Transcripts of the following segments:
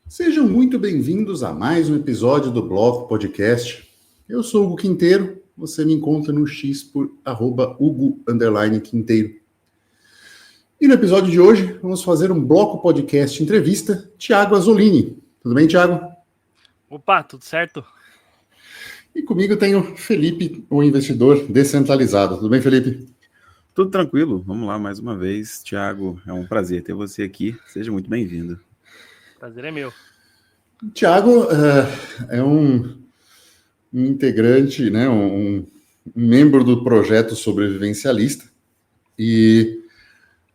Sejam muito bem-vindos a mais um episódio do Bloco Podcast. Eu sou Hugo Quinteiro, você me encontra no X por @Hugo_Quinteiro. E no episódio de hoje, vamos fazer um Bloco Podcast entrevista Thiago Azzolini. Tudo bem, Thiago? Opa, tudo certo? E comigo tem o Felipe, o investidor descentralizado. Tudo bem, Felipe? Tudo tranquilo, vamos lá mais uma vez. Thiago, é um prazer ter você aqui, seja muito bem-vindo. Prazer é meu. Thiago é um integrante, né, um membro do projeto Sobrevivencialista, e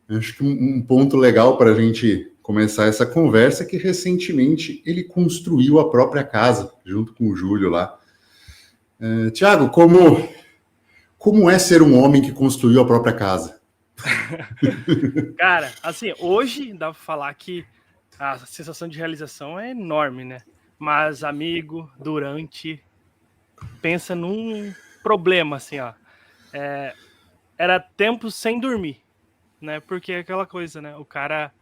acho que um ponto legal para a gente começar essa conversa é que recentemente ele construiu a própria casa, junto com o Júlio lá. Thiago, como é ser um homem que construiu a própria casa? Cara, assim, hoje dá pra falar que a sensação de realização é enorme, né? Mas, amigo, pensa num problema, assim, ó. Era tempo sem dormir, né? Porque é aquela coisa, né? O cara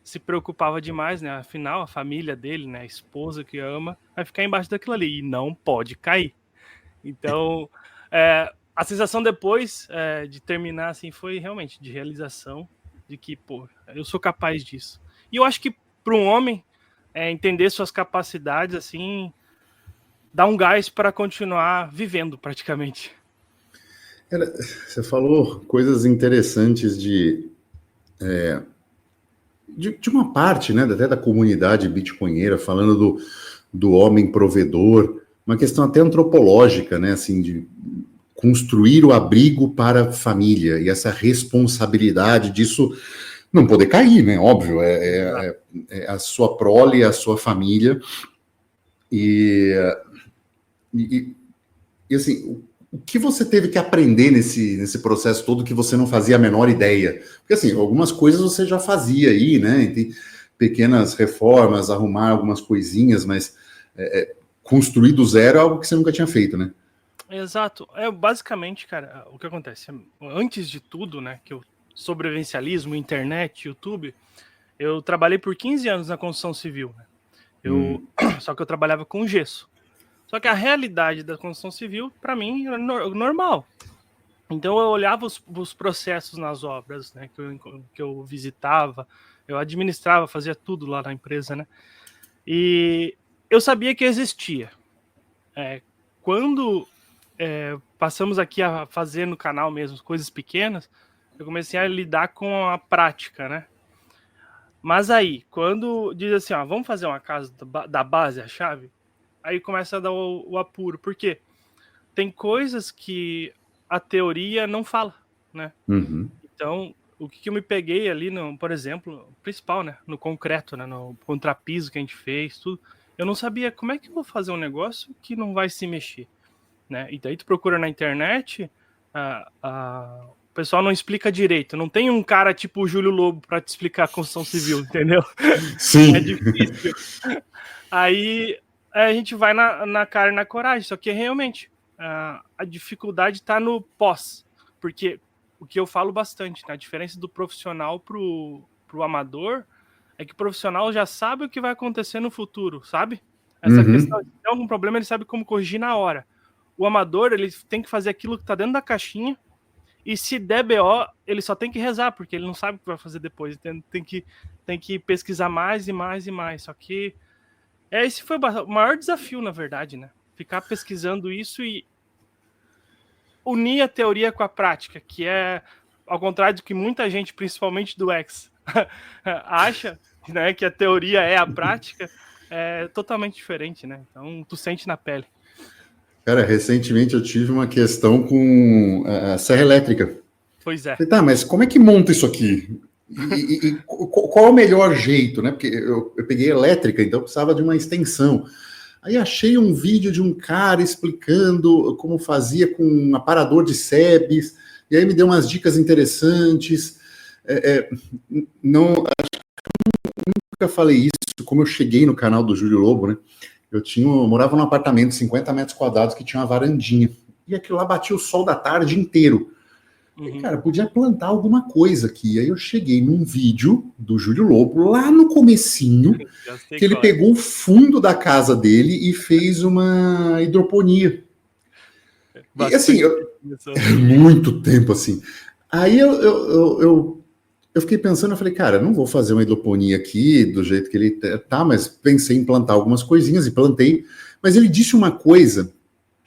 se preocupava demais, né? Afinal, a família dele, né? A esposa que ama, vai ficar embaixo daquilo ali e não pode cair. Então, a sensação depois de terminar, assim, foi realmente de realização, de que, pô, eu sou capaz disso. E eu acho que para um homem entender suas capacidades, assim, dá um gás para continuar vivendo, praticamente. Você falou coisas interessantes de uma parte, né, até da comunidade bitcoinheira, falando do homem provedor, uma questão até antropológica, né, assim, de construir o abrigo para a família, e essa responsabilidade disso não poder cair, né, óbvio, é a sua prole, a sua família, e assim, o que você teve que aprender nesse processo todo que você não fazia a menor ideia? Porque, assim, algumas coisas você já fazia aí, né? Tem pequenas reformas, arrumar algumas coisinhas, mas construir do zero é algo que você nunca tinha feito, né? Exato. Basicamente, cara, o que acontece? Antes de tudo, né, que eu sobrevivencialismo, internet, YouTube, eu trabalhei por 15 anos na construção civil, né? Só que eu trabalhava com gesso. Só que a realidade da construção civil, para mim, era normal. Então eu olhava os processos nas obras, né, que eu visitava, eu administrava, fazia tudo lá na empresa, né? E eu sabia que existia. Quando passamos aqui a fazer no canal mesmo coisas pequenas, eu comecei a lidar com a prática, né? Mas aí, quando diz assim, ó, vamos fazer uma casa da base, a chave, aí começa a dar o apuro. Por quê? Tem coisas que a teoria não fala, né? Uhum. Então, o que eu me peguei ali, por exemplo, principal, né? No concreto, né? No contrapiso que a gente fez, tudo. Eu não sabia como é que eu vou fazer um negócio que não vai se mexer, né? E daí tu procura na internet, o pessoal não explica direito. Não tem um cara tipo o Júlio Lobo para te explicar a construção civil, entendeu? Sim. É difícil. Aí a gente vai na cara e na coragem. Só que realmente a dificuldade está no pós. Porque o que eu falo bastante, né? A diferença do profissional pro amador é que o profissional já sabe o que vai acontecer no futuro, sabe? Essa questão, se tem algum problema, ele sabe como corrigir na hora. O amador, ele tem que fazer aquilo que está dentro da caixinha, e se der BO, ele só tem que rezar, porque ele não sabe o que vai fazer depois. Tem que pesquisar mais e mais e mais. Só que esse foi o maior desafio, na verdade, né? Ficar pesquisando isso e unir a teoria com a prática, que é, ao contrário do que muita gente, principalmente do X, acha, né, que a teoria é a prática, é totalmente diferente, né? Então, tu sente na pele. Cara, recentemente eu tive uma questão com a serra elétrica. Pois é. Falei, tá, mas como é que monta isso aqui? E qual é o melhor jeito, né? Porque eu peguei elétrica, então eu precisava de uma extensão. Aí achei um vídeo de um cara explicando como fazia com um aparador de sebes, e aí me deu umas dicas interessantes. Nunca falei isso, como eu cheguei no canal do Júlio Lobo, né? Eu morava num apartamento de 50 metros quadrados que tinha uma varandinha. E aquilo lá batia o sol da tarde inteiro. Cara, podia plantar alguma coisa aqui. Aí eu cheguei num vídeo do Júlio Lobo, lá no comecinho, que ele pegou o fundo da casa dele e fez uma hidroponia. E assim, muito tempo assim. Aí eu fiquei pensando, eu falei, cara, eu não vou fazer uma hidroponia aqui do jeito que ele tá, mas pensei em plantar algumas coisinhas e plantei. Mas ele disse uma coisa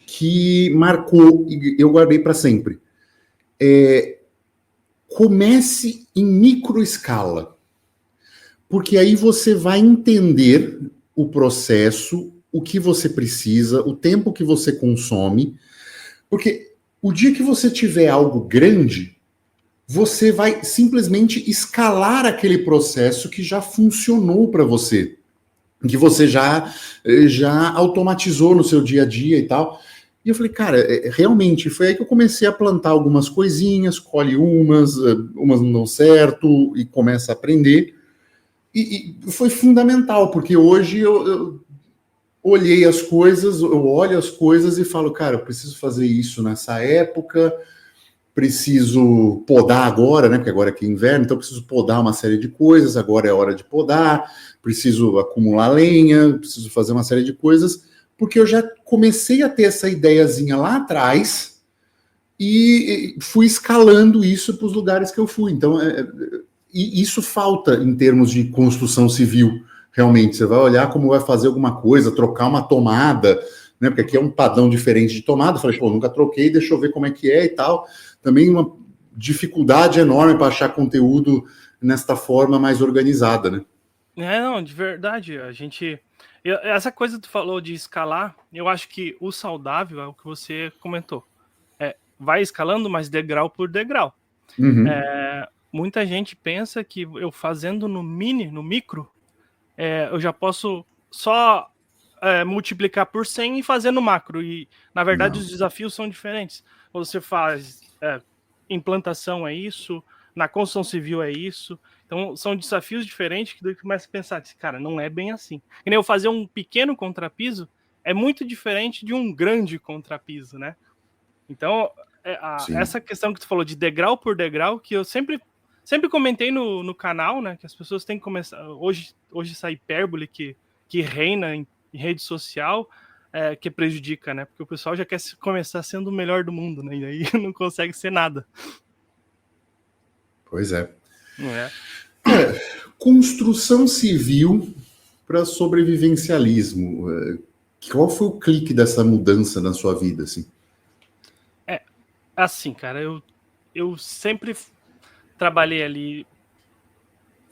que marcou e eu guardei para sempre. Comece em microescala, porque aí você vai entender o processo, o que você precisa, o tempo que você consome, porque o dia que você tiver algo grande, você vai simplesmente escalar aquele processo que já funcionou para você, que você já automatizou no seu dia a dia e tal. E eu falei, cara, realmente, foi aí que eu comecei a plantar algumas coisinhas, colhe umas não dão certo, e começa a aprender. E foi fundamental, porque hoje eu olhei as coisas, eu olho as coisas e falo, cara, eu preciso fazer isso nessa época, preciso podar agora, né? Porque agora aqui é inverno, então eu preciso podar uma série de coisas, agora é hora de podar, preciso acumular lenha, preciso fazer uma série de coisas, porque eu já comecei a ter essa ideiazinha lá atrás e fui escalando isso para os lugares que eu fui. Então, e isso falta em termos de construção civil, realmente. Você vai olhar como vai fazer alguma coisa, trocar uma tomada, né? Porque aqui é um padrão diferente de tomada. Eu falei, pô, nunca troquei, deixa eu ver como é que é e tal. Também uma dificuldade enorme para achar conteúdo nesta forma mais organizada, né? Não, de verdade, essa coisa que tu falou de escalar, eu acho que o saudável é o que você comentou. Vai escalando, mas degrau por degrau. Uhum. Muita gente pensa que eu fazendo no micro, eu já posso só multiplicar por 100 e fazer no macro. E, na verdade, os desafios são diferentes. Você faz implantação, é isso, na construção civil é isso. Então, são desafios diferentes que começa a pensar, cara, não é bem assim. E nem eu fazer um pequeno contrapiso é muito diferente de um grande contrapiso, né? Então, essa questão que tu falou de degrau por degrau, que eu sempre comentei no canal, né? Que as pessoas têm que começar... Hoje essa hipérbole que reina em rede social, que prejudica, né? Porque o pessoal já quer começar sendo o melhor do mundo, né? E aí não consegue ser nada. Pois é. Não é? Construção civil para sobrevivencialismo. Qual foi o clique dessa mudança na sua vida, assim? Assim, cara, eu sempre trabalhei ali.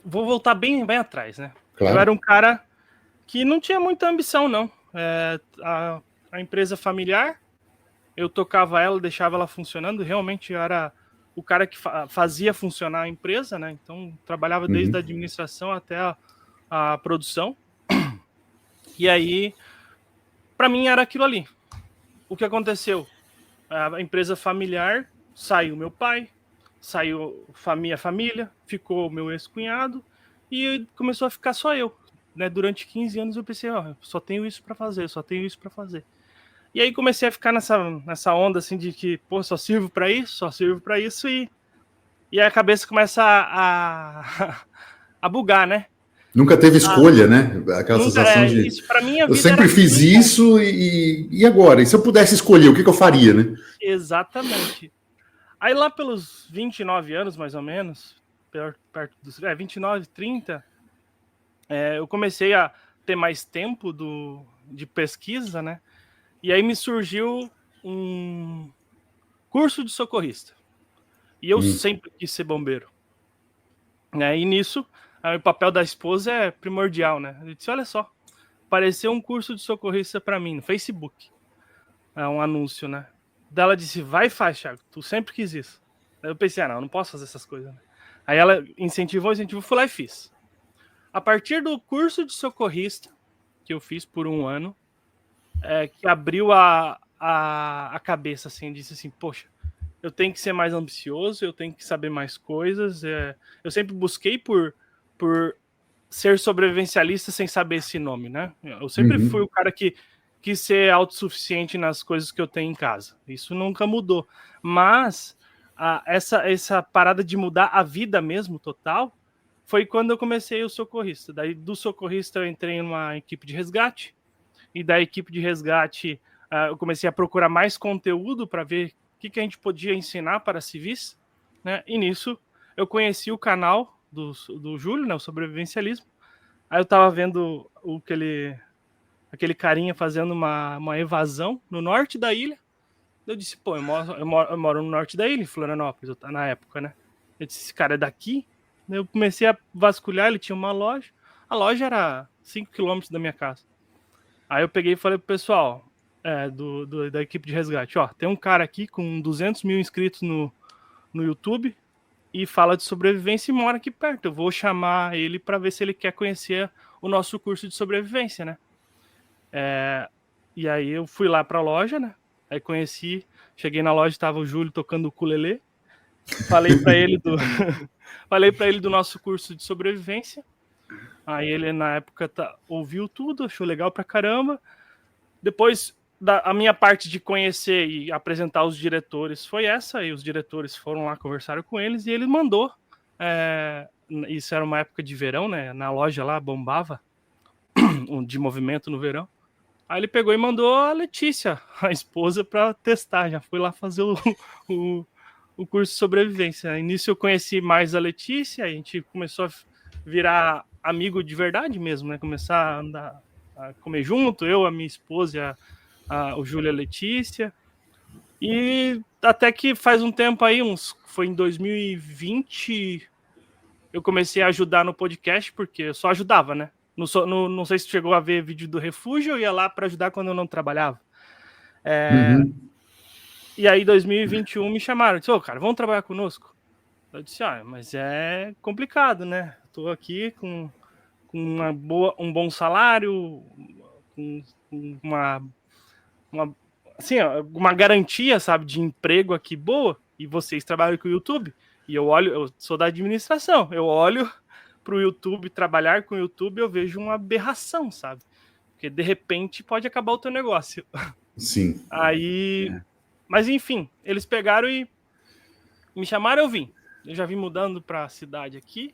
Vou voltar bem atrás, né? Claro. Eu era um cara que não tinha muita ambição, não. A empresa familiar, eu tocava ela, deixava ela funcionando. Realmente eu era o cara que fazia funcionar a empresa, né? Então, trabalhava desde a administração até a produção. E aí, para mim, era aquilo ali. O que aconteceu? A empresa familiar, saiu meu pai, saiu minha família, ficou meu ex-cunhado e começou a ficar só eu. Né? Durante 15 anos eu pensei, só tenho isso para fazer, só tenho isso para fazer. E aí comecei a ficar nessa onda assim de que, só sirvo para isso e a cabeça começa a bugar, né? Nunca teve escolha, né? Aquela sensação de... Isso pra minha vida eu sempre fiz isso e agora? E se eu pudesse escolher, o que eu faria, né? Exatamente. Aí lá pelos 29 anos, mais ou menos, perto dos 29, 30, eu comecei a ter mais tempo de pesquisa, né? E aí me surgiu um curso de socorrista. E eu sempre quis ser bombeiro. E nisso, o papel da esposa é primordial, né? Eu disse, olha só, apareceu um curso de socorrista para mim no Facebook. É um anúncio, né? Daí ela disse, vai e faz, Thiago, tu sempre quis isso. Aí eu pensei, não posso fazer essas coisas, né? Aí ela incentivou, fui lá e fiz. A partir do curso de socorrista, que eu fiz por 1 ano, que abriu a cabeça, assim, disse assim, poxa, eu tenho que ser mais ambicioso, eu tenho que saber mais coisas. Eu sempre busquei por ser sobrevivencialista sem saber esse nome, né? Eu sempre fui o cara que quis ser autossuficiente nas coisas que eu tenho em casa. Isso nunca mudou. Mas essa parada de mudar a vida mesmo, total, foi quando eu comecei o socorrista. Daí do socorrista eu entrei numa equipe de resgate, e da equipe de resgate eu comecei a procurar mais conteúdo para ver o que a gente podia ensinar para civis, né? E nisso eu conheci o canal do Júlio, né, o Sobrevivencialismo. Aí eu tava vendo aquele carinha fazendo uma evasão no norte da ilha. Eu disse, pô, eu moro no norte da ilha, em Florianópolis, na época, né? Eu disse, esse cara é daqui? Eu comecei a vasculhar, ele tinha uma loja. A loja era 5 km da minha casa. Aí eu peguei e falei pro pessoal da equipe de resgate, ó, tem um cara aqui com 200 mil inscritos no YouTube e fala de sobrevivência e mora aqui perto. Eu vou chamar ele para ver se ele quer conhecer o nosso curso de sobrevivência, né? E aí eu fui lá pra loja, né? Aí cheguei na loja, tava o Júlio tocando o ukulele. Falei para ele do nosso curso de sobrevivência. Aí ele, na época, ouviu tudo, achou legal pra caramba. Depois, a minha parte de conhecer e apresentar os diretores foi essa, e os diretores foram lá, conversaram com eles, e ele mandou. Isso era uma época de verão, né? Na loja lá, bombava de movimento no verão. Aí ele pegou e mandou a Letícia, a esposa, para testar. Já fui lá fazer o curso de sobrevivência. No início eu conheci mais a Letícia, a gente começou a virar amigo de verdade mesmo, né? Começar a andar, a comer junto, eu, a minha esposa, o Júlio e a Letícia. E até que faz um tempo aí, foi em 2020, eu comecei a ajudar no podcast, porque eu só ajudava, né? Não sei se chegou a ver vídeo do Refúgio, eu ia lá para ajudar quando eu não trabalhava. E aí, em 2021, me chamaram. Disse, cara, vamos trabalhar conosco? Eu disse, mas é complicado, né? Estou aqui com um bom salário, com uma garantia, sabe, de emprego aqui boa, e vocês trabalham com o YouTube, e eu sou da administração, eu olho para o YouTube, trabalhar com o YouTube, eu vejo uma aberração, sabe? Porque de repente pode acabar o teu negócio. Sim. Aí, mas enfim, eles pegaram e me chamaram, eu vim. Eu já vim mudando para a cidade aqui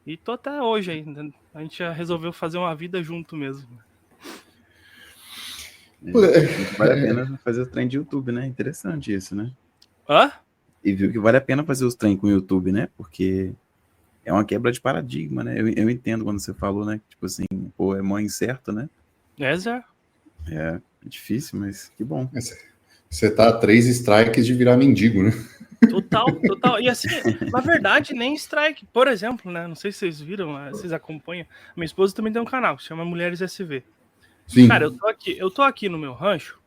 e tô até hoje ainda. A gente já resolveu fazer uma vida junto mesmo. Vale a pena fazer os trem de YouTube, né? Interessante isso, né? Hã? E viu que vale a pena fazer os trem com o YouTube, né? Porque é uma quebra de paradigma, né? Eu entendo quando você falou, né? Tipo assim, pô, é mó incerto, né? Zé. É difícil, mas que bom. Você tá a 3 strikes de virar mendigo, né? Total. E assim, na verdade, nem strike. Por exemplo, né? Não sei se vocês viram, vocês acompanham. Minha esposa também tem um canal que se chama Mulheres SV. Sim. Cara, eu tô aqui no meu rancho.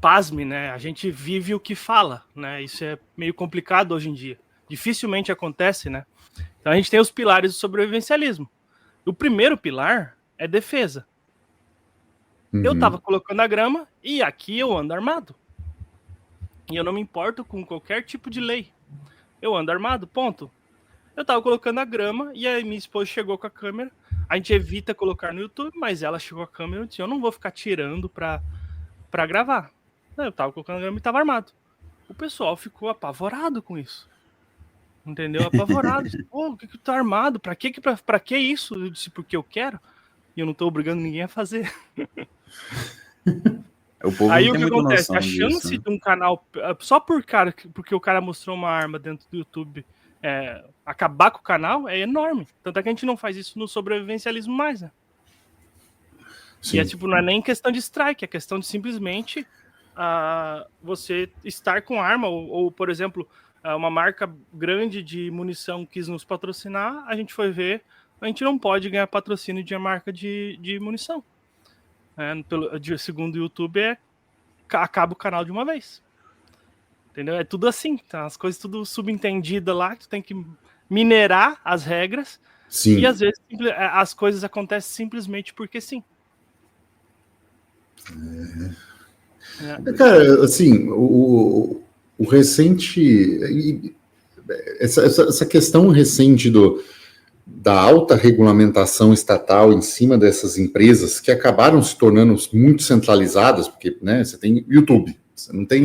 Pasme, né? A gente vive o que fala, né? Isso é meio complicado hoje em dia. Dificilmente acontece, né? Então a gente tem os pilares do sobrevivencialismo. O primeiro pilar é defesa. Eu tava colocando a grama e aqui eu ando armado. E eu não me importo com qualquer tipo de lei. Eu ando armado, ponto. Eu tava colocando a grama e aí minha esposa chegou com a câmera. A gente evita colocar no YouTube, mas ela chegou com a câmera e disse, eu não vou ficar tirando pra gravar. Eu tava colocando a grama e tava armado. O pessoal ficou apavorado com isso. Entendeu? Apavorado. Pô, o que tá armado? Pra que isso? Eu disse, porque eu quero. E eu não tô obrigando ninguém a fazer. Aí o que acontece? A chance de um canal, só porque o cara mostrou uma arma dentro do YouTube, acabar com o canal é enorme. Tanto é que a gente não faz isso no sobrevivencialismo mais, né? Sim. E não é nem questão de strike, é questão de simplesmente você estar com arma, ou por exemplo, uma marca grande de munição quis nos patrocinar, a gente foi ver, a gente não pode ganhar patrocínio de uma marca de munição. Segundo o YouTube, acaba o canal de uma vez. Entendeu? É tudo assim, tá? As coisas tudo subentendidas lá, que tu tem que minerar as regras. Sim. E às vezes as coisas acontecem simplesmente porque sim. Cara, assim, o recente... Essa questão recente da alta regulamentação estatal em cima dessas empresas que acabaram se tornando muito centralizadas, porque, né, você tem YouTube, você não tem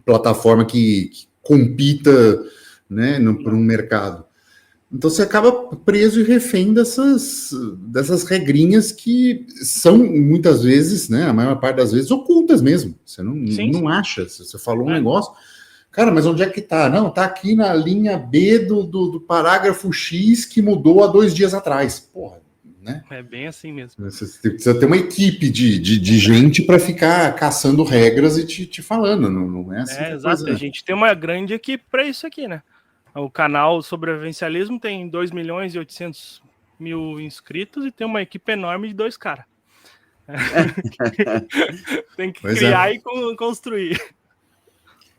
plataforma que compita, né, por um mercado. Então você acaba preso e refém dessas regrinhas que são, muitas vezes, né, a maior parte das vezes, ocultas mesmo. Você não acha. Você falou um negócio, cara, mas onde é que tá? Não, tá aqui na linha B do parágrafo X que mudou há 2 dias atrás. Porra, né? É bem assim mesmo. Você precisa ter uma equipe de gente para ficar caçando regras e te falando, não é assim. Exato, a gente tem uma grande equipe para isso aqui, né? O canal Sobrevivencialismo tem 2.800.000 inscritos e tem uma equipe enorme de 2 caras. Tem que criar e construir.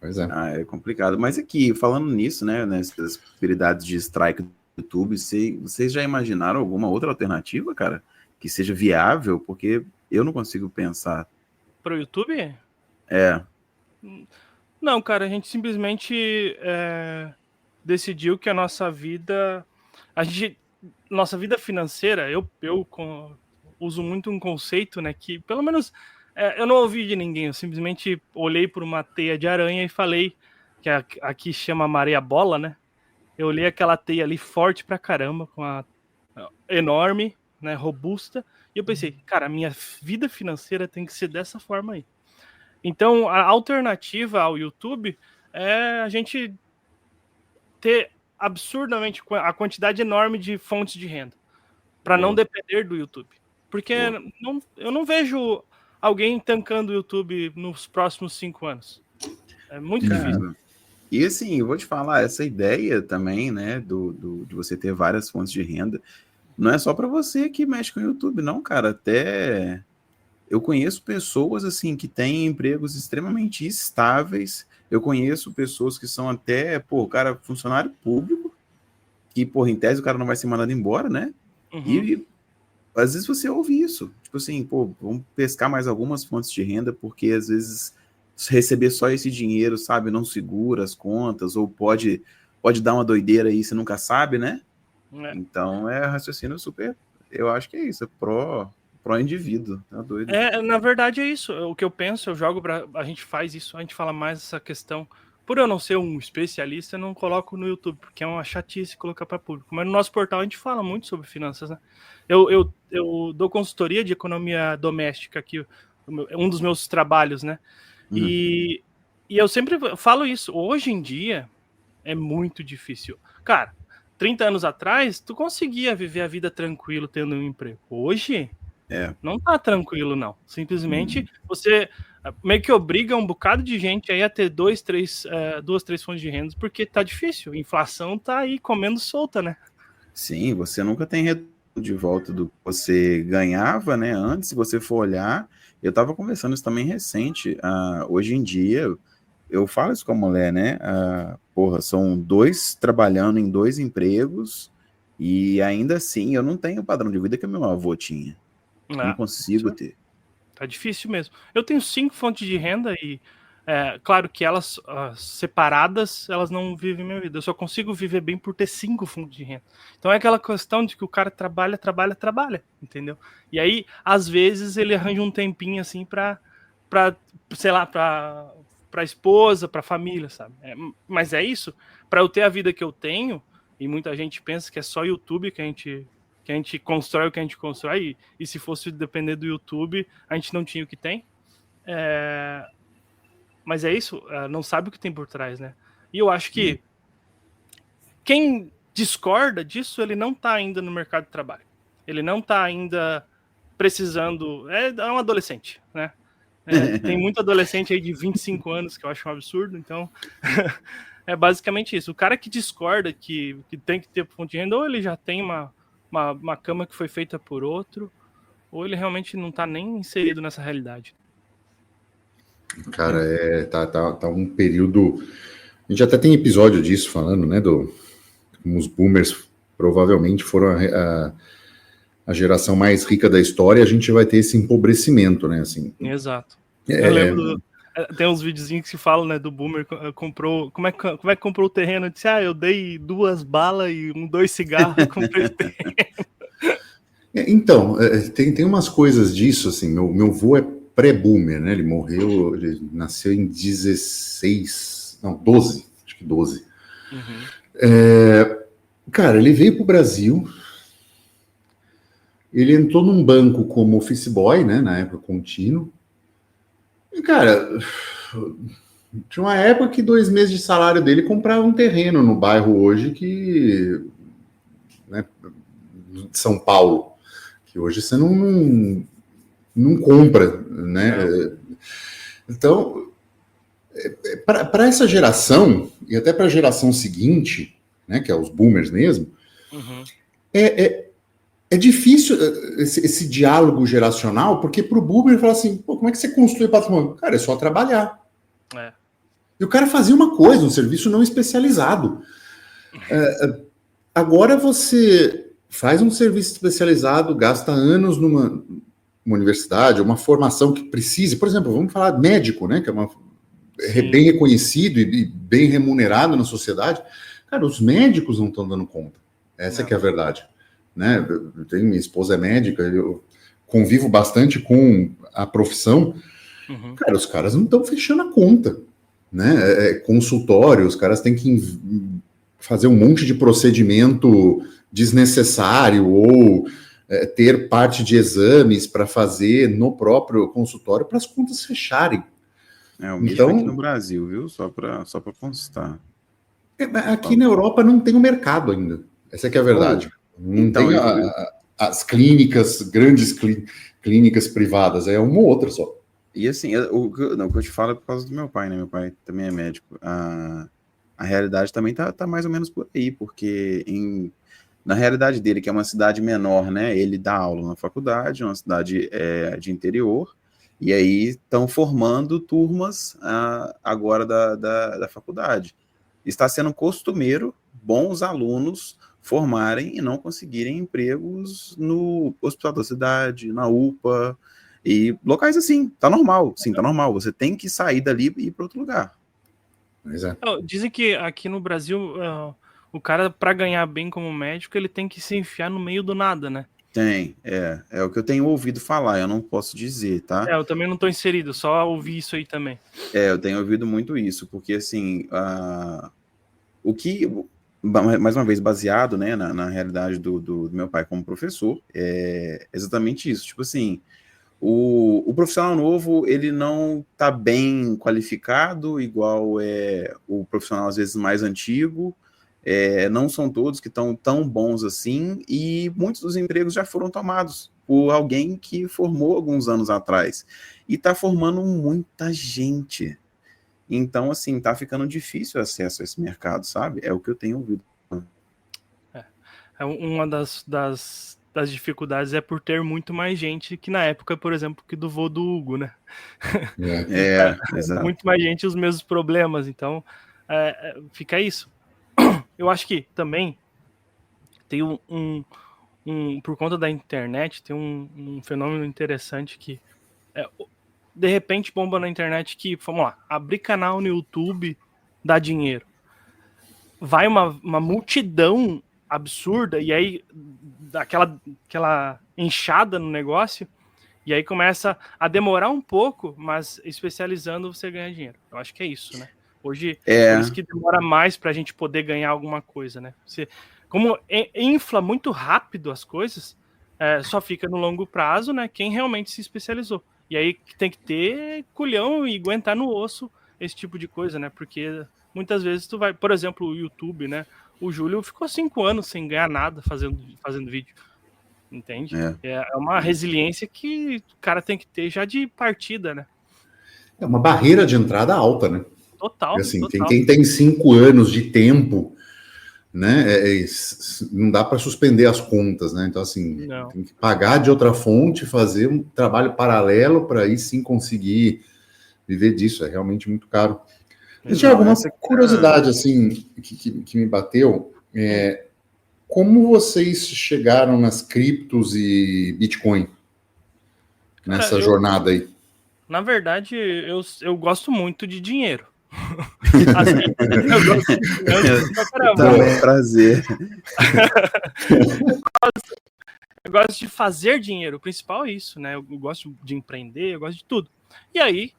Pois é. É complicado. Mas aqui, falando nisso, né, nessas possibilidades de strike do YouTube, vocês já imaginaram alguma outra alternativa, cara, que seja viável? Porque eu não consigo pensar. Pro YouTube? Não, cara, a gente simplesmente decidiu que a nossa vida financeira, eu uso muito um conceito, né, que pelo menos eu não ouvi de ninguém, eu simplesmente olhei por uma teia de aranha e falei, que aqui chama Maria Bola, né, eu olhei aquela teia ali forte pra caramba, com a enorme, né, robusta, e eu pensei, cara, a minha vida financeira tem que ser dessa forma aí. Então, a alternativa ao YouTube é a gente ter absurdamente a quantidade enorme de fontes de renda para não depender do YouTube. Porque eu não vejo alguém tancando o YouTube nos próximos 5 anos. É muito difícil. E assim, eu vou te falar, essa ideia também, né, de você ter várias fontes de renda, não é só para você que mexe com o YouTube, não, cara. Até eu conheço pessoas assim que têm empregos extremamente estáveis. Eu conheço pessoas que são até, cara, funcionário público, que, em tese o cara não vai ser mandado embora, né? E às vezes você ouve isso, tipo assim, vamos pescar mais algumas fontes de renda, porque às vezes receber só esse dinheiro, sabe, não segura as contas, ou pode dar uma doideira aí, você nunca sabe, né? Então é raciocínio super, eu acho que é isso, é pró indivíduo, tá doido? Na verdade é isso, o que eu penso, a gente faz isso, a gente fala mais essa questão, por eu não ser um especialista, eu não coloco no YouTube, porque é uma chatice colocar para público, mas no nosso portal a gente fala muito sobre finanças, né? Eu dou consultoria de economia doméstica aqui, um dos meus trabalhos, né? E eu sempre falo isso, hoje em dia é muito difícil. Cara, 30 anos atrás, tu conseguia viver a vida tranquilo tendo um emprego. Hoje, não tá tranquilo, não. Simplesmente, você meio que obriga um bocado de gente aí a ter 2, 3 fontes de renda, porque tá difícil. A inflação tá aí comendo solta, né? Sim, você nunca tem retorno de volta do que você ganhava, né? Antes, se você for olhar, eu tava conversando isso também recente, hoje em dia, eu falo isso com a mulher, né? São 2 trabalhando em 2 empregos, e ainda assim eu não tenho o padrão de vida que meu avô tinha. Não consigo ter. Tá difícil mesmo. Eu tenho 5 fontes de renda e claro que elas separadas, elas não vivem minha vida. Eu só consigo viver bem por ter 5 fontes de renda. Então é aquela questão de que o cara trabalha, entendeu? E aí, às vezes, ele arranja um tempinho assim pra sei lá, pra esposa, pra família, sabe? Mas é isso. Pra eu ter a vida que eu tenho, e muita gente pensa que é só YouTube que a gente constrói o que a gente constrói, e se fosse depender do YouTube, a gente não tinha o que tem. Mas é isso, não sabe o que tem por trás, né? E eu acho que quem discorda disso, ele não tá ainda no mercado de trabalho. Ele não tá ainda precisando... É um adolescente, né? Tem muito adolescente aí de 25 anos, que eu acho um absurdo, então... é basicamente isso. O cara que discorda que tem que ter fonte de renda, ou ele já tem uma cama que foi feita por outro, ou ele realmente não tá nem inserido nessa realidade. Cara, tá um período... A gente até tem episódio disso falando, né, como os boomers provavelmente foram a geração mais rica da história, a gente vai ter esse empobrecimento, né, assim. Exato. Eu lembro, tem uns videozinhos que falam, né, do boomer comprou, como é que comprou o terreno? Eu disse, eu dei 2 balas e 2 cigarros e comprei o terreno. Então, tem umas coisas disso, assim, meu avô é pré-boomer, né? Ele nasceu em 12, acho que 12. Cara, ele veio para o Brasil, ele entrou num banco como office boy, né? Na época contínuo. E, cara, tinha uma época que 2 meses de salário dele comprava um terreno no bairro hoje que... né, de São Paulo, que hoje você não compra, né? Então, para essa geração, e até para a geração seguinte, né, que é os boomers mesmo, é difícil esse diálogo geracional, porque para o boomer fala assim, pô, como é que você construi patrimônio? Cara, é só trabalhar. E o cara fazia uma coisa, um serviço não especializado. Agora você faz um serviço especializado, gasta anos numa universidade, uma formação que precise, por exemplo, vamos falar médico, né, que é bem reconhecido e bem remunerado na sociedade. Cara, os médicos não estão dando conta. Essa que é a verdade. Né? Minha esposa é médica, eu convivo bastante com a profissão. Cara, os caras não estão fechando a conta. Né? Consultório, os caras têm que fazer um monte de procedimento desnecessário ou ter parte de exames para fazer no próprio consultório para as contas fecharem. O mesmo aqui no Brasil, viu? Só para constar. Aqui na Europa não tem o mercado ainda. Essa que é a verdade. Não tem as clínicas, grandes clínicas privadas, é uma ou outra só. E assim, o que eu te falo é por causa do meu pai, né? Meu pai também é médico. A realidade também tá mais ou menos por aí, porque na realidade dele, que é uma cidade menor, né? Ele dá aula na faculdade, uma cidade de interior, e aí estão formando turmas agora da faculdade. Está sendo costumeiro bons alunos formarem e não conseguirem empregos no hospital da cidade, na UPA, e locais assim. Tá normal, sim, tá normal. Você tem que sair dali e ir para outro lugar. Dizem que aqui no Brasil, o cara, para ganhar bem como médico, ele tem que se enfiar no meio do nada, né? Tem, é o que eu tenho ouvido falar, eu não posso dizer, tá? Eu também não tô inserido, só ouvi isso aí também. Eu tenho ouvido muito isso, porque assim, o que, mais uma vez, baseado, né, na realidade do meu pai como professor, é exatamente isso, tipo assim, o profissional novo, ele não tá bem qualificado, igual o profissional, às vezes, mais antigo, não são todos que estão tão bons assim, e muitos dos empregos já foram tomados por alguém que formou alguns anos atrás, e tá formando muita gente. Então, assim, tá ficando difícil o acesso a esse mercado, sabe? É o que eu tenho ouvido. Uma das dificuldades é por ter muito mais gente que na época, por exemplo, que do vô do Hugo, né? Exato. Muito mais gente, os mesmos problemas. Então, fica isso. Eu acho que também tem por conta da internet, tem um fenômeno interessante que de repente bomba na internet que, vamos lá, abrir canal no YouTube dá dinheiro. Vai uma multidão absurda e aí dá aquela enxada no negócio e aí começa a demorar um pouco, mas especializando você ganha dinheiro. Eu acho que é isso, né? Hoje, por isso que demora mais pra gente poder ganhar alguma coisa, né? Como infla muito rápido as coisas, só fica no longo prazo, né? Quem realmente se especializou. E aí tem que ter culhão e aguentar no osso esse tipo de coisa, né? Porque muitas vezes tu vai... Por exemplo, o YouTube, né? O Júlio ficou 5 anos sem ganhar nada fazendo vídeo. Entende? É uma resiliência que o cara tem que ter já de partida, né? É uma barreira de entrada alta, né? Total. Assim, total. Quem tem 5 anos de tempo, né? Não dá para suspender as contas, né? Então, assim, tem que pagar de outra fonte, fazer um trabalho paralelo para aí sim conseguir viver disso. É realmente muito caro. Mas, Thiago, uma curiosidade assim, que me bateu como vocês chegaram nas criptos e Bitcoin nessa jornada aí? Na verdade, eu gosto muito de dinheiro. Assim, eu gosto de dinheiro pra caramba. Também é prazer. gosto de fazer dinheiro, o principal é isso, né? Eu gosto de empreender, eu gosto de tudo. E aí,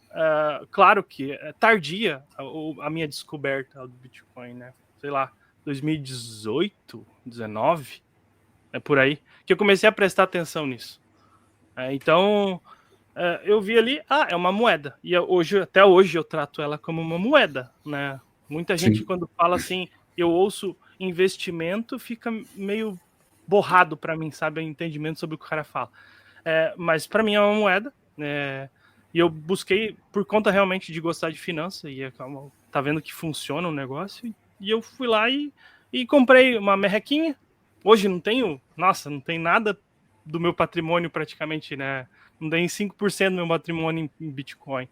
claro que é tardia a minha descoberta do Bitcoin, né? Sei lá, 2018, 19, é por aí, que eu comecei a prestar atenção nisso. Então, eu vi ali, é uma moeda. E até hoje eu trato ela como uma moeda, né? Muita gente, Sim. quando fala assim, eu ouço investimento, fica meio borrado para mim, sabe? O entendimento sobre o que o cara fala. Mas para mim é uma moeda, e eu busquei, por conta realmente de gostar de finanças, e tá vendo que funciona o negócio, e eu fui lá e comprei uma merrequinha. Hoje não tem nada do meu patrimônio praticamente, né? Não tem 5% do meu patrimônio em Bitcoin.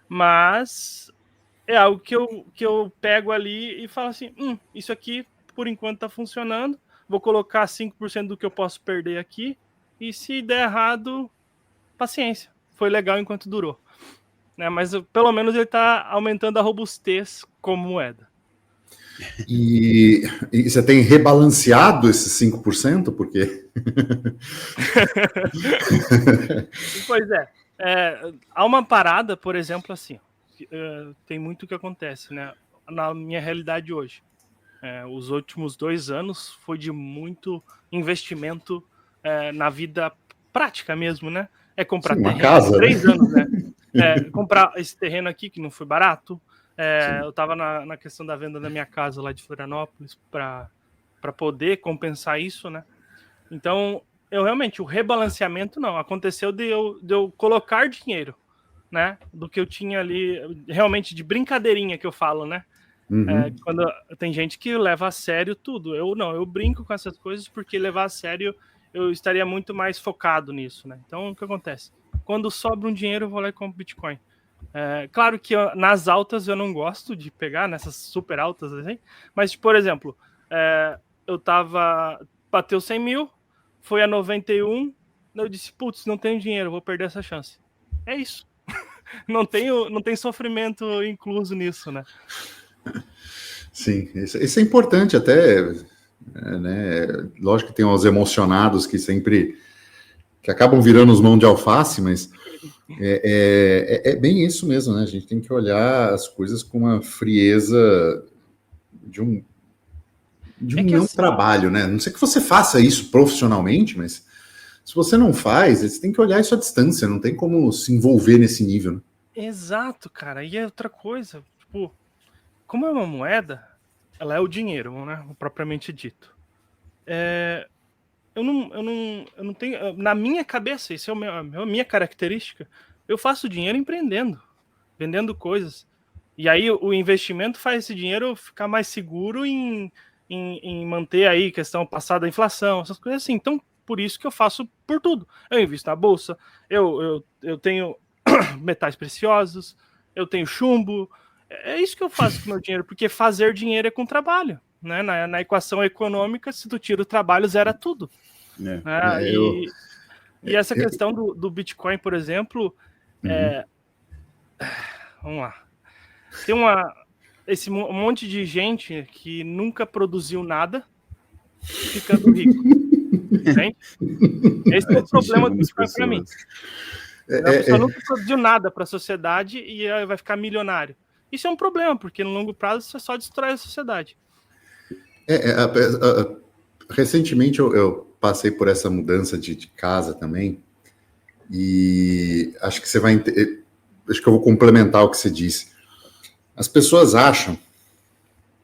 Mas é algo que eu pego ali e falo assim, isso aqui por enquanto tá funcionando, vou colocar 5% do que eu posso perder aqui, e se der errado, paciência. Foi legal enquanto durou. Né? Mas pelo menos ele tá aumentando a robustez como moeda. E você tem rebalanceado esses 5%? Porque... Pois é. Há uma parada, por exemplo, assim, tem muito que acontece, né? Na minha realidade hoje. Os últimos 2 anos foi de muito investimento na vida prática mesmo, né? Comprar terreno. Casa, 3 anos, né? Comprar esse terreno aqui, que não foi barato. Eu estava na questão da venda da minha casa lá de Florianópolis para poder compensar isso, né? Então, o rebalanceamento não. Aconteceu de eu colocar dinheiro, né? Do que eu tinha ali, realmente de brincadeirinha que eu falo, né? Uhum. Quando tem gente que leva a sério tudo. Eu não, eu brinco com essas coisas porque levar a sério eu estaria muito mais focado nisso, né? Então, o que acontece? Quando sobra um dinheiro, eu vou lá e compro Bitcoin. Claro que nas altas eu não gosto de pegar, nessas super altas, assim, mas, por exemplo, bateu 100 mil, foi a 91, eu disse, putz, não tenho dinheiro, vou perder essa chance. É isso. não tem sofrimento incluso nisso, né? Sim, isso é importante até, né? Lógico que tem os emocionados que acabam virando os mãos de alface, mas é bem isso mesmo, né? A gente tem que olhar as coisas com uma frieza de um não assim, trabalho, né? Não sei que você faça isso profissionalmente, mas se você não faz, você tem que olhar isso à distância, não tem como se envolver nesse nível, né? Exato, cara. E é outra coisa, tipo, como é uma moeda, ela é o dinheiro, né? Propriamente dito. Eu não tenho. Na minha cabeça, isso é a minha característica. Eu faço dinheiro empreendendo, vendendo coisas. E aí o investimento faz esse dinheiro ficar mais seguro em manter aí questão passada da inflação, essas coisas assim. Então, por isso que eu faço por tudo. Eu invisto na bolsa, eu tenho metais preciosos, eu tenho chumbo. É isso que eu faço com o meu dinheiro, porque fazer dinheiro é com trabalho. Né? Na equação econômica, se tu tira o trabalho, zera tudo. E essa questão do Bitcoin, por exemplo, vamos lá. Tem esse monte de gente que nunca produziu nada ficando rico. Entende? Esse é o problema do Bitcoin para mim. A pessoa nunca produziu nada para a sociedade e vai ficar milionário. Isso é um problema, porque no longo prazo você só destrói a sociedade. Recentemente eu passei por essa mudança de casa também, e acho que você vai acho que eu vou complementar o que você disse. As pessoas acham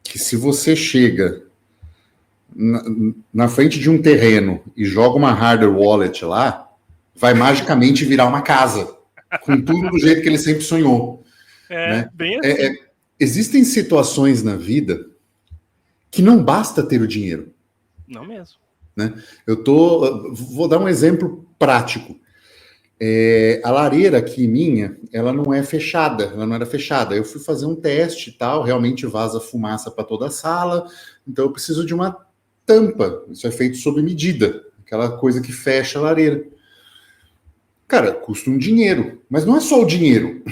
que se você chega na frente de um terreno e joga uma hardware wallet lá, vai magicamente virar uma casa, com tudo do jeito que ele sempre sonhou. Né? Bem assim. Existem situações na vida que não basta ter o dinheiro. Não mesmo. Né? Vou dar um exemplo prático. A lareira aqui minha, ela não é fechada, ela não era fechada. Eu fui fazer um teste e tal, realmente vaza fumaça para toda a sala, então eu preciso de uma tampa. Isso é feito sob medida, aquela coisa que fecha a lareira. Cara, custa um dinheiro, mas não é só o dinheiro.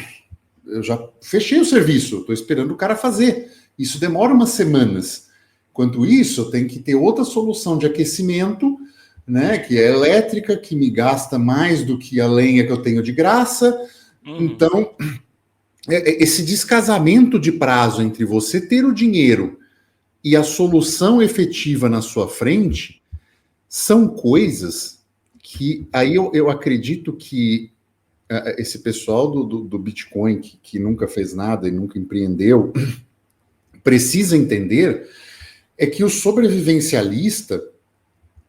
Eu já fechei o serviço, estou esperando o cara fazer. Isso demora umas semanas. Enquanto isso, tem que ter outra solução de aquecimento né? Que é elétrica, que me gasta mais do que a lenha que eu tenho de graça. Então, esse descasamento de prazo entre você ter o dinheiro e a solução efetiva na sua frente são coisas que aí eu acredito que esse pessoal do Bitcoin que nunca fez nada e nunca empreendeu precisa entender é que o sobrevivencialista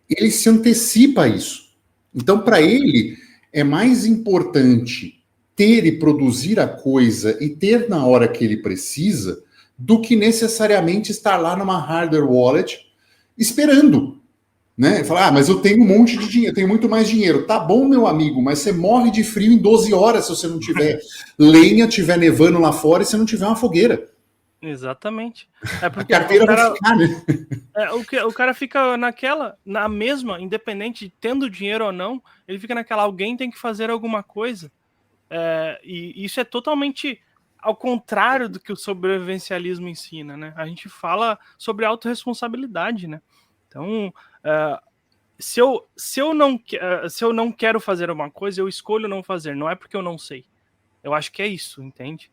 ele se antecipa a isso. Então, para ele, é mais importante ter e produzir a coisa e ter na hora que ele precisa do que necessariamente estar lá numa hardware wallet esperando. Né? Falar, mas eu tenho um monte de dinheiro, eu tenho muito mais dinheiro. Tá bom, meu amigo, mas você morre de frio em 12 horas se você não tiver lenha, tiver nevando lá fora e se não tiver uma fogueira. Exatamente. É porque a carteira vai ficar, né? O cara fica na mesma, independente, tendo dinheiro ou não, ele fica naquela, alguém tem que fazer alguma coisa. E isso é totalmente ao contrário do que o sobrevivencialismo ensina, né? A gente fala sobre autorresponsabilidade, né? Então, se eu não quero fazer uma coisa, eu escolho não fazer. Não é porque eu não sei. Eu acho que é isso, entende?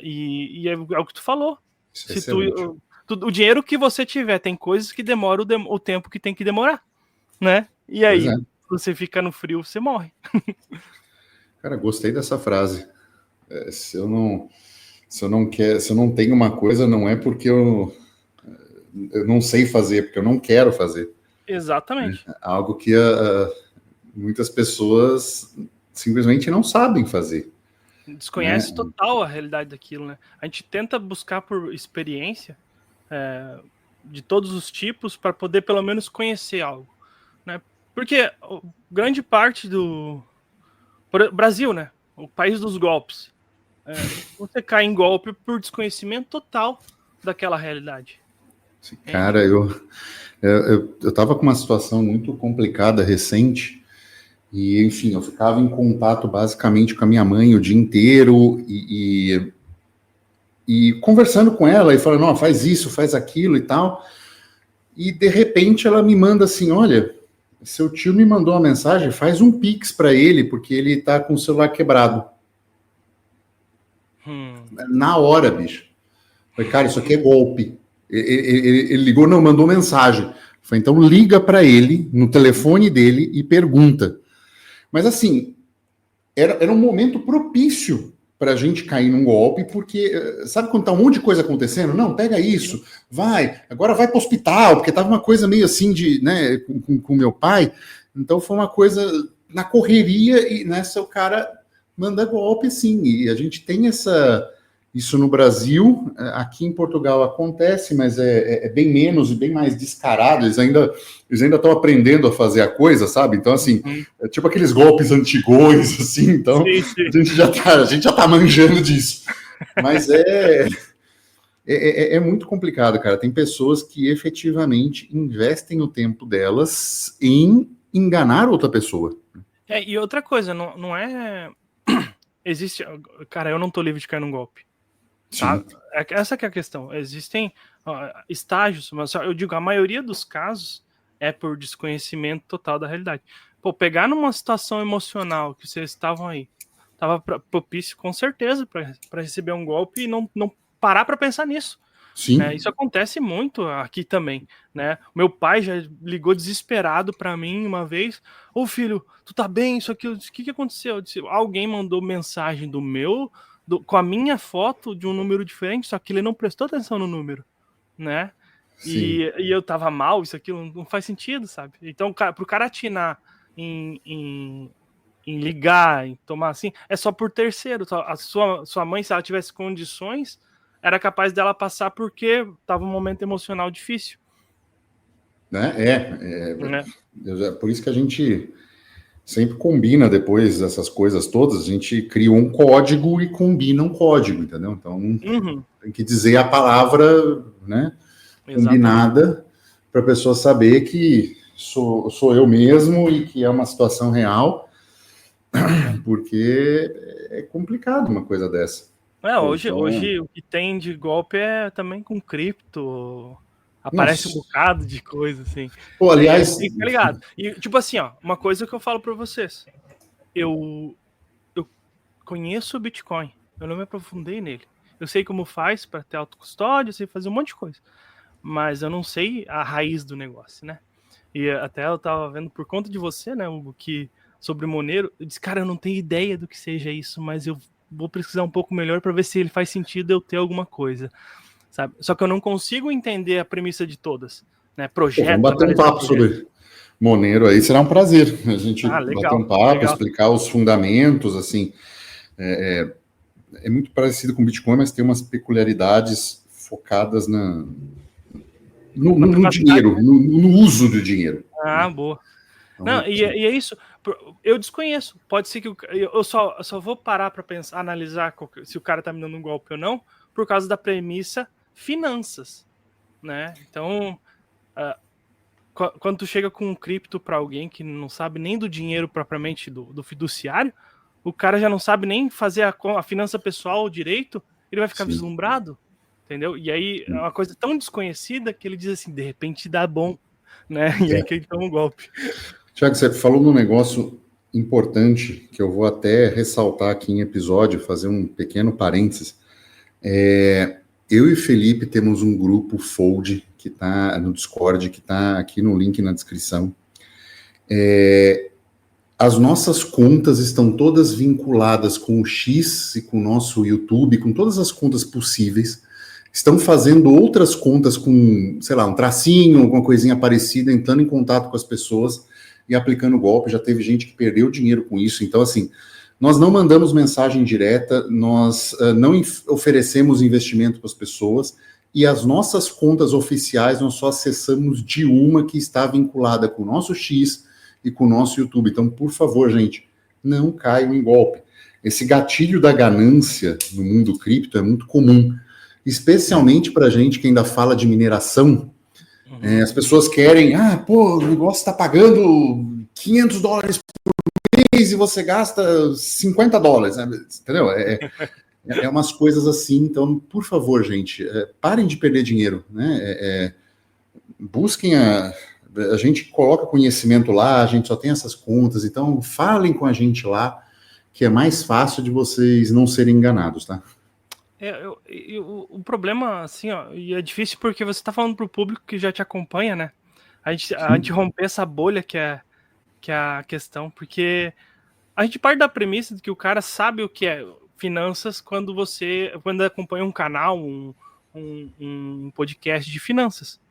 E é o que tu falou. Se o dinheiro que você tiver, tem coisas que demoram o tempo que tem que demorar, né? E aí, você fica no frio, você morre. Cara, gostei dessa frase. Se eu não tenho uma coisa, não é porque eu não sei fazer, porque eu não quero fazer. Exatamente. Algo que muitas pessoas simplesmente não sabem fazer. Desconhece total a realidade daquilo, né? A gente tenta buscar por experiência de todos os tipos para poder pelo menos conhecer algo, né? Porque grande parte do Brasil, né? O país dos golpes. Você cai em golpe por desconhecimento total daquela realidade. Cara, eu tava com uma situação muito complicada recente e, enfim, eu ficava em contato basicamente com a minha mãe o dia inteiro e conversando com ela e falando, não, faz isso, faz aquilo e tal. E, de repente, ela me manda assim, olha, seu tio me mandou uma mensagem, faz um Pix para ele, porque ele tá com o celular quebrado. Na hora, bicho. Falei, cara, isso aqui é golpe. Ele ligou, não, mandou mensagem. Falei, então liga para ele, no telefone dele, e pergunta. Mas assim, era um momento propício para a gente cair num golpe, porque sabe quando tá um monte de coisa acontecendo? Não, pega isso, agora vai para o hospital, porque tava uma coisa meio assim de, né, com meu pai. Então foi uma coisa na correria e nessa o cara manda golpe, assim. E a gente tem isso no Brasil, aqui em Portugal acontece, mas é bem menos e bem mais descarado. Eles ainda estão aprendendo a fazer a coisa, sabe? Então, assim, é tipo aqueles golpes antigões, assim. Então, sim. A gente já tá manjando disso. Mas é muito complicado, cara. Tem pessoas que efetivamente investem o tempo delas em enganar outra pessoa. E outra coisa, não é... Existe... Cara, eu não tô livre de cair num golpe. Tá? Essa que é a questão. Existem estágios, mas eu digo, a maioria dos casos é por desconhecimento total da realidade. Pô, pegar numa situação emocional que vocês estavam aí, estava propício com certeza para receber um golpe e não parar para pensar nisso. Sim. Isso acontece muito aqui também, né? Meu pai já ligou desesperado para mim uma vez. Ô filho, tu tá bem? Isso aqui, o que aconteceu? Eu disse, alguém mandou mensagem com a minha foto de um número diferente, só que ele não prestou atenção no número, né? E eu tava mal, isso aqui não faz sentido, sabe? Então, pro cara atinar em ligar, em tomar assim, é só por terceiro. A sua mãe, se ela tivesse condições, era capaz dela passar porque tava um momento emocional difícil. Né? Por isso que a gente sempre combina depois dessas coisas todas, a gente cria um código e combina um código, entendeu? Então, tem que dizer a palavra, né, combinada para a pessoa saber que sou eu mesmo e que é uma situação real, porque é complicado uma coisa dessa. Hoje o que tem de golpe é também com cripto, Aparece Nossa. um bocado de coisa, assim. Pô, aliás... Tem que ficar ligado. E, tipo assim, ó, uma coisa que eu falo pra vocês. Eu conheço o Bitcoin. Eu não me aprofundei nele. Eu sei como faz para ter autocustódia, eu sei fazer um monte de coisa. Mas eu não sei a raiz do negócio, né? E até eu tava vendo por conta de você, né, o que sobre o Monero, eu disse, cara, eu não tenho ideia do que seja isso, mas eu vou pesquisar um pouco melhor para ver se ele faz sentido eu ter alguma coisa, sabe? Só que eu não consigo entender a premissa de todas, né? Pô, vamos Projeto, bater um analisar papo projeto. sobre Monero aí, será um prazer a gente bater um papo, legal. explicar os fundamentos, assim. É muito parecido com o Bitcoin, mas tem umas peculiaridades focadas no dinheiro, no uso do dinheiro. Boa. Então, Não, e é isso. Eu desconheço. Pode ser que eu só vou parar para pensar, analisar se o cara tá me dando um golpe ou não, por causa da premissa finanças, né? Então, quando tu chega com um cripto para alguém que não sabe nem do dinheiro propriamente do fiduciário, o cara já não sabe nem fazer a finança pessoal direito, ele vai ficar vislumbrado, entendeu? E aí é uma coisa tão desconhecida que ele diz assim, de repente dá bom, né? E aí que ele toma um golpe. Tiago, você falou num negócio importante que eu vou até ressaltar aqui em episódio, fazer um pequeno parênteses. Eu e Felipe temos um grupo Fold que está no Discord, que está aqui no link na descrição. As nossas contas estão todas vinculadas com o X e com o nosso YouTube, com todas as contas possíveis. Estão fazendo outras contas com, sei lá, um tracinho, alguma coisinha parecida, entrando em contato com as pessoas e aplicando golpe. Já teve gente que perdeu dinheiro com isso. Então, assim, nós não mandamos mensagem direta, nós não oferecemos investimento para as pessoas e as nossas contas oficiais nós só acessamos de uma que está vinculada com o nosso X e com o nosso YouTube. Então, por favor, gente, não caiam em golpe. Esse gatilho da ganância no mundo cripto é muito comum, especialmente para gente que ainda fala de mineração. As pessoas querem, o negócio está pagando $500 por mês e você gasta $50, né? Entendeu? É umas coisas assim. Então, por favor, gente, parem de perder dinheiro, né? Busquem a gente coloca conhecimento lá, a gente só tem essas contas, então falem com a gente lá, que é mais fácil de vocês não serem enganados, tá? O problema, assim, ó, e é difícil porque você tá falando pro público que já te acompanha, né? A gente romper essa bolha que é a questão, porque a gente parte da premissa de que o cara sabe o que é finanças quando acompanha um canal, um podcast de finanças.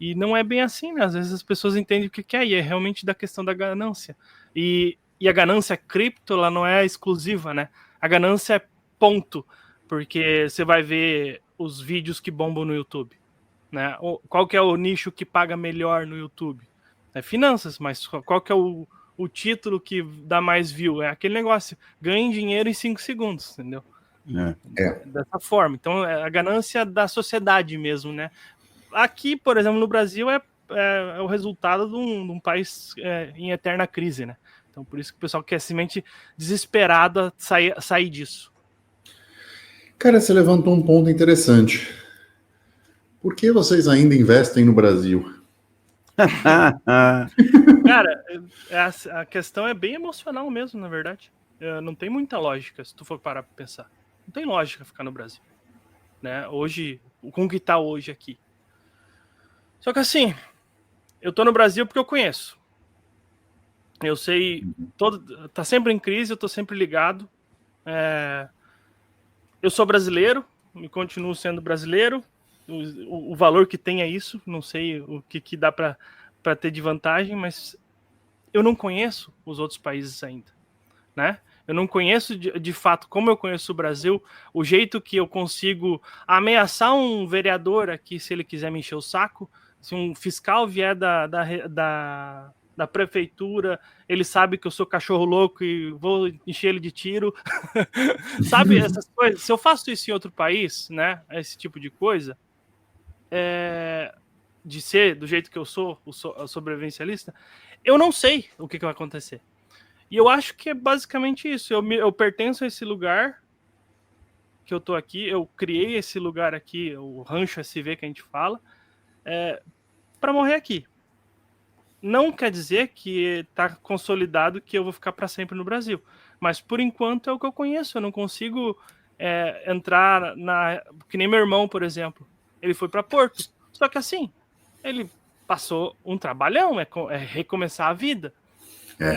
E não é bem assim, né? Às vezes as pessoas entendem o que é, e é realmente da questão da ganância. E a ganância cripto, ela não é exclusiva, né? A ganância é ponto, porque você vai ver os vídeos que bombam no YouTube, né? Qual que é o nicho que paga melhor no YouTube? É finanças, mas qual que é o título que dá mais view? É aquele negócio, ganhe dinheiro em 5 segundos, entendeu? Dessa forma. Então, é a ganância da sociedade mesmo, né? Aqui, por exemplo, no Brasil, é o resultado de um país em eterna crise, né? Então, por isso que o pessoal quer simplesmente desesperado a sair disso. Cara, você levantou um ponto interessante. Por que vocês ainda investem no Brasil? Cara, a questão é bem emocional mesmo, na verdade. Não tem muita lógica, se tu for parar pra pensar. Não tem lógica ficar no Brasil, né? Hoje, com o que tá hoje aqui. Só que assim, eu tô no Brasil porque eu conheço. Eu sei, tá sempre em crise, eu tô sempre ligado. Eu sou brasileiro, e continuo sendo brasileiro. O valor que tem é isso, não sei o que dá para ter de vantagem, mas eu não conheço os outros países ainda, né? Eu não conheço de fato, como eu conheço o Brasil, o jeito que eu consigo ameaçar um vereador aqui, se ele quiser me encher o saco, se um fiscal vier da prefeitura, ele sabe que eu sou cachorro louco e vou encher ele de tiro. Sabe, essas coisas. Se eu faço isso em outro país, né, esse tipo de coisa, de ser do jeito que eu sou, o sobrevivencialista, eu não sei o que vai acontecer. E eu acho que é basicamente isso. Eu pertenço a esse lugar que eu tô aqui, eu criei esse lugar aqui, o Rancho SV que a gente fala, para morrer aqui. Não quer dizer que está consolidado que eu vou ficar para sempre no Brasil. Mas, por enquanto, é o que eu conheço. Eu não consigo entrar que nem meu irmão, por exemplo. Ele foi para Porto. Só que assim, ele passou um trabalhão, é recomeçar a vida.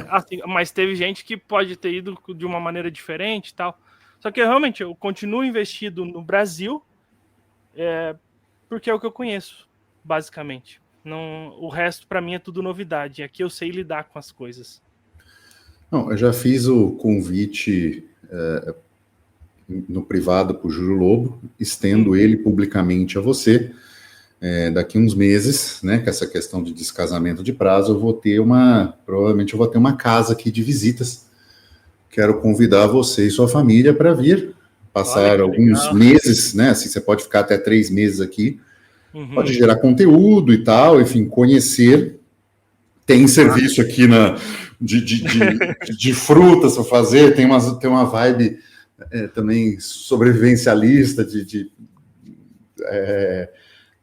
Assim, mas teve gente que pode ter ido de uma maneira diferente e tal. Só que, realmente, eu continuo investido no Brasil porque é o que eu conheço, basicamente. Não, o resto, para mim, é tudo novidade. Aqui eu sei lidar com as coisas. Não, eu já fiz o convite no privado para o Júlio Lobo, estendo ele publicamente a você. Daqui uns meses, né, com essa questão de descasamento de prazo, provavelmente eu vou ter uma casa aqui de visitas. Quero convidar você e sua família para vir passar alguns meses, né, assim, você pode ficar até 3 meses aqui. Pode gerar conteúdo e tal, enfim, conhecer. Tem serviço aqui de frutas para fazer, tem uma vibe também sobrevivencialista,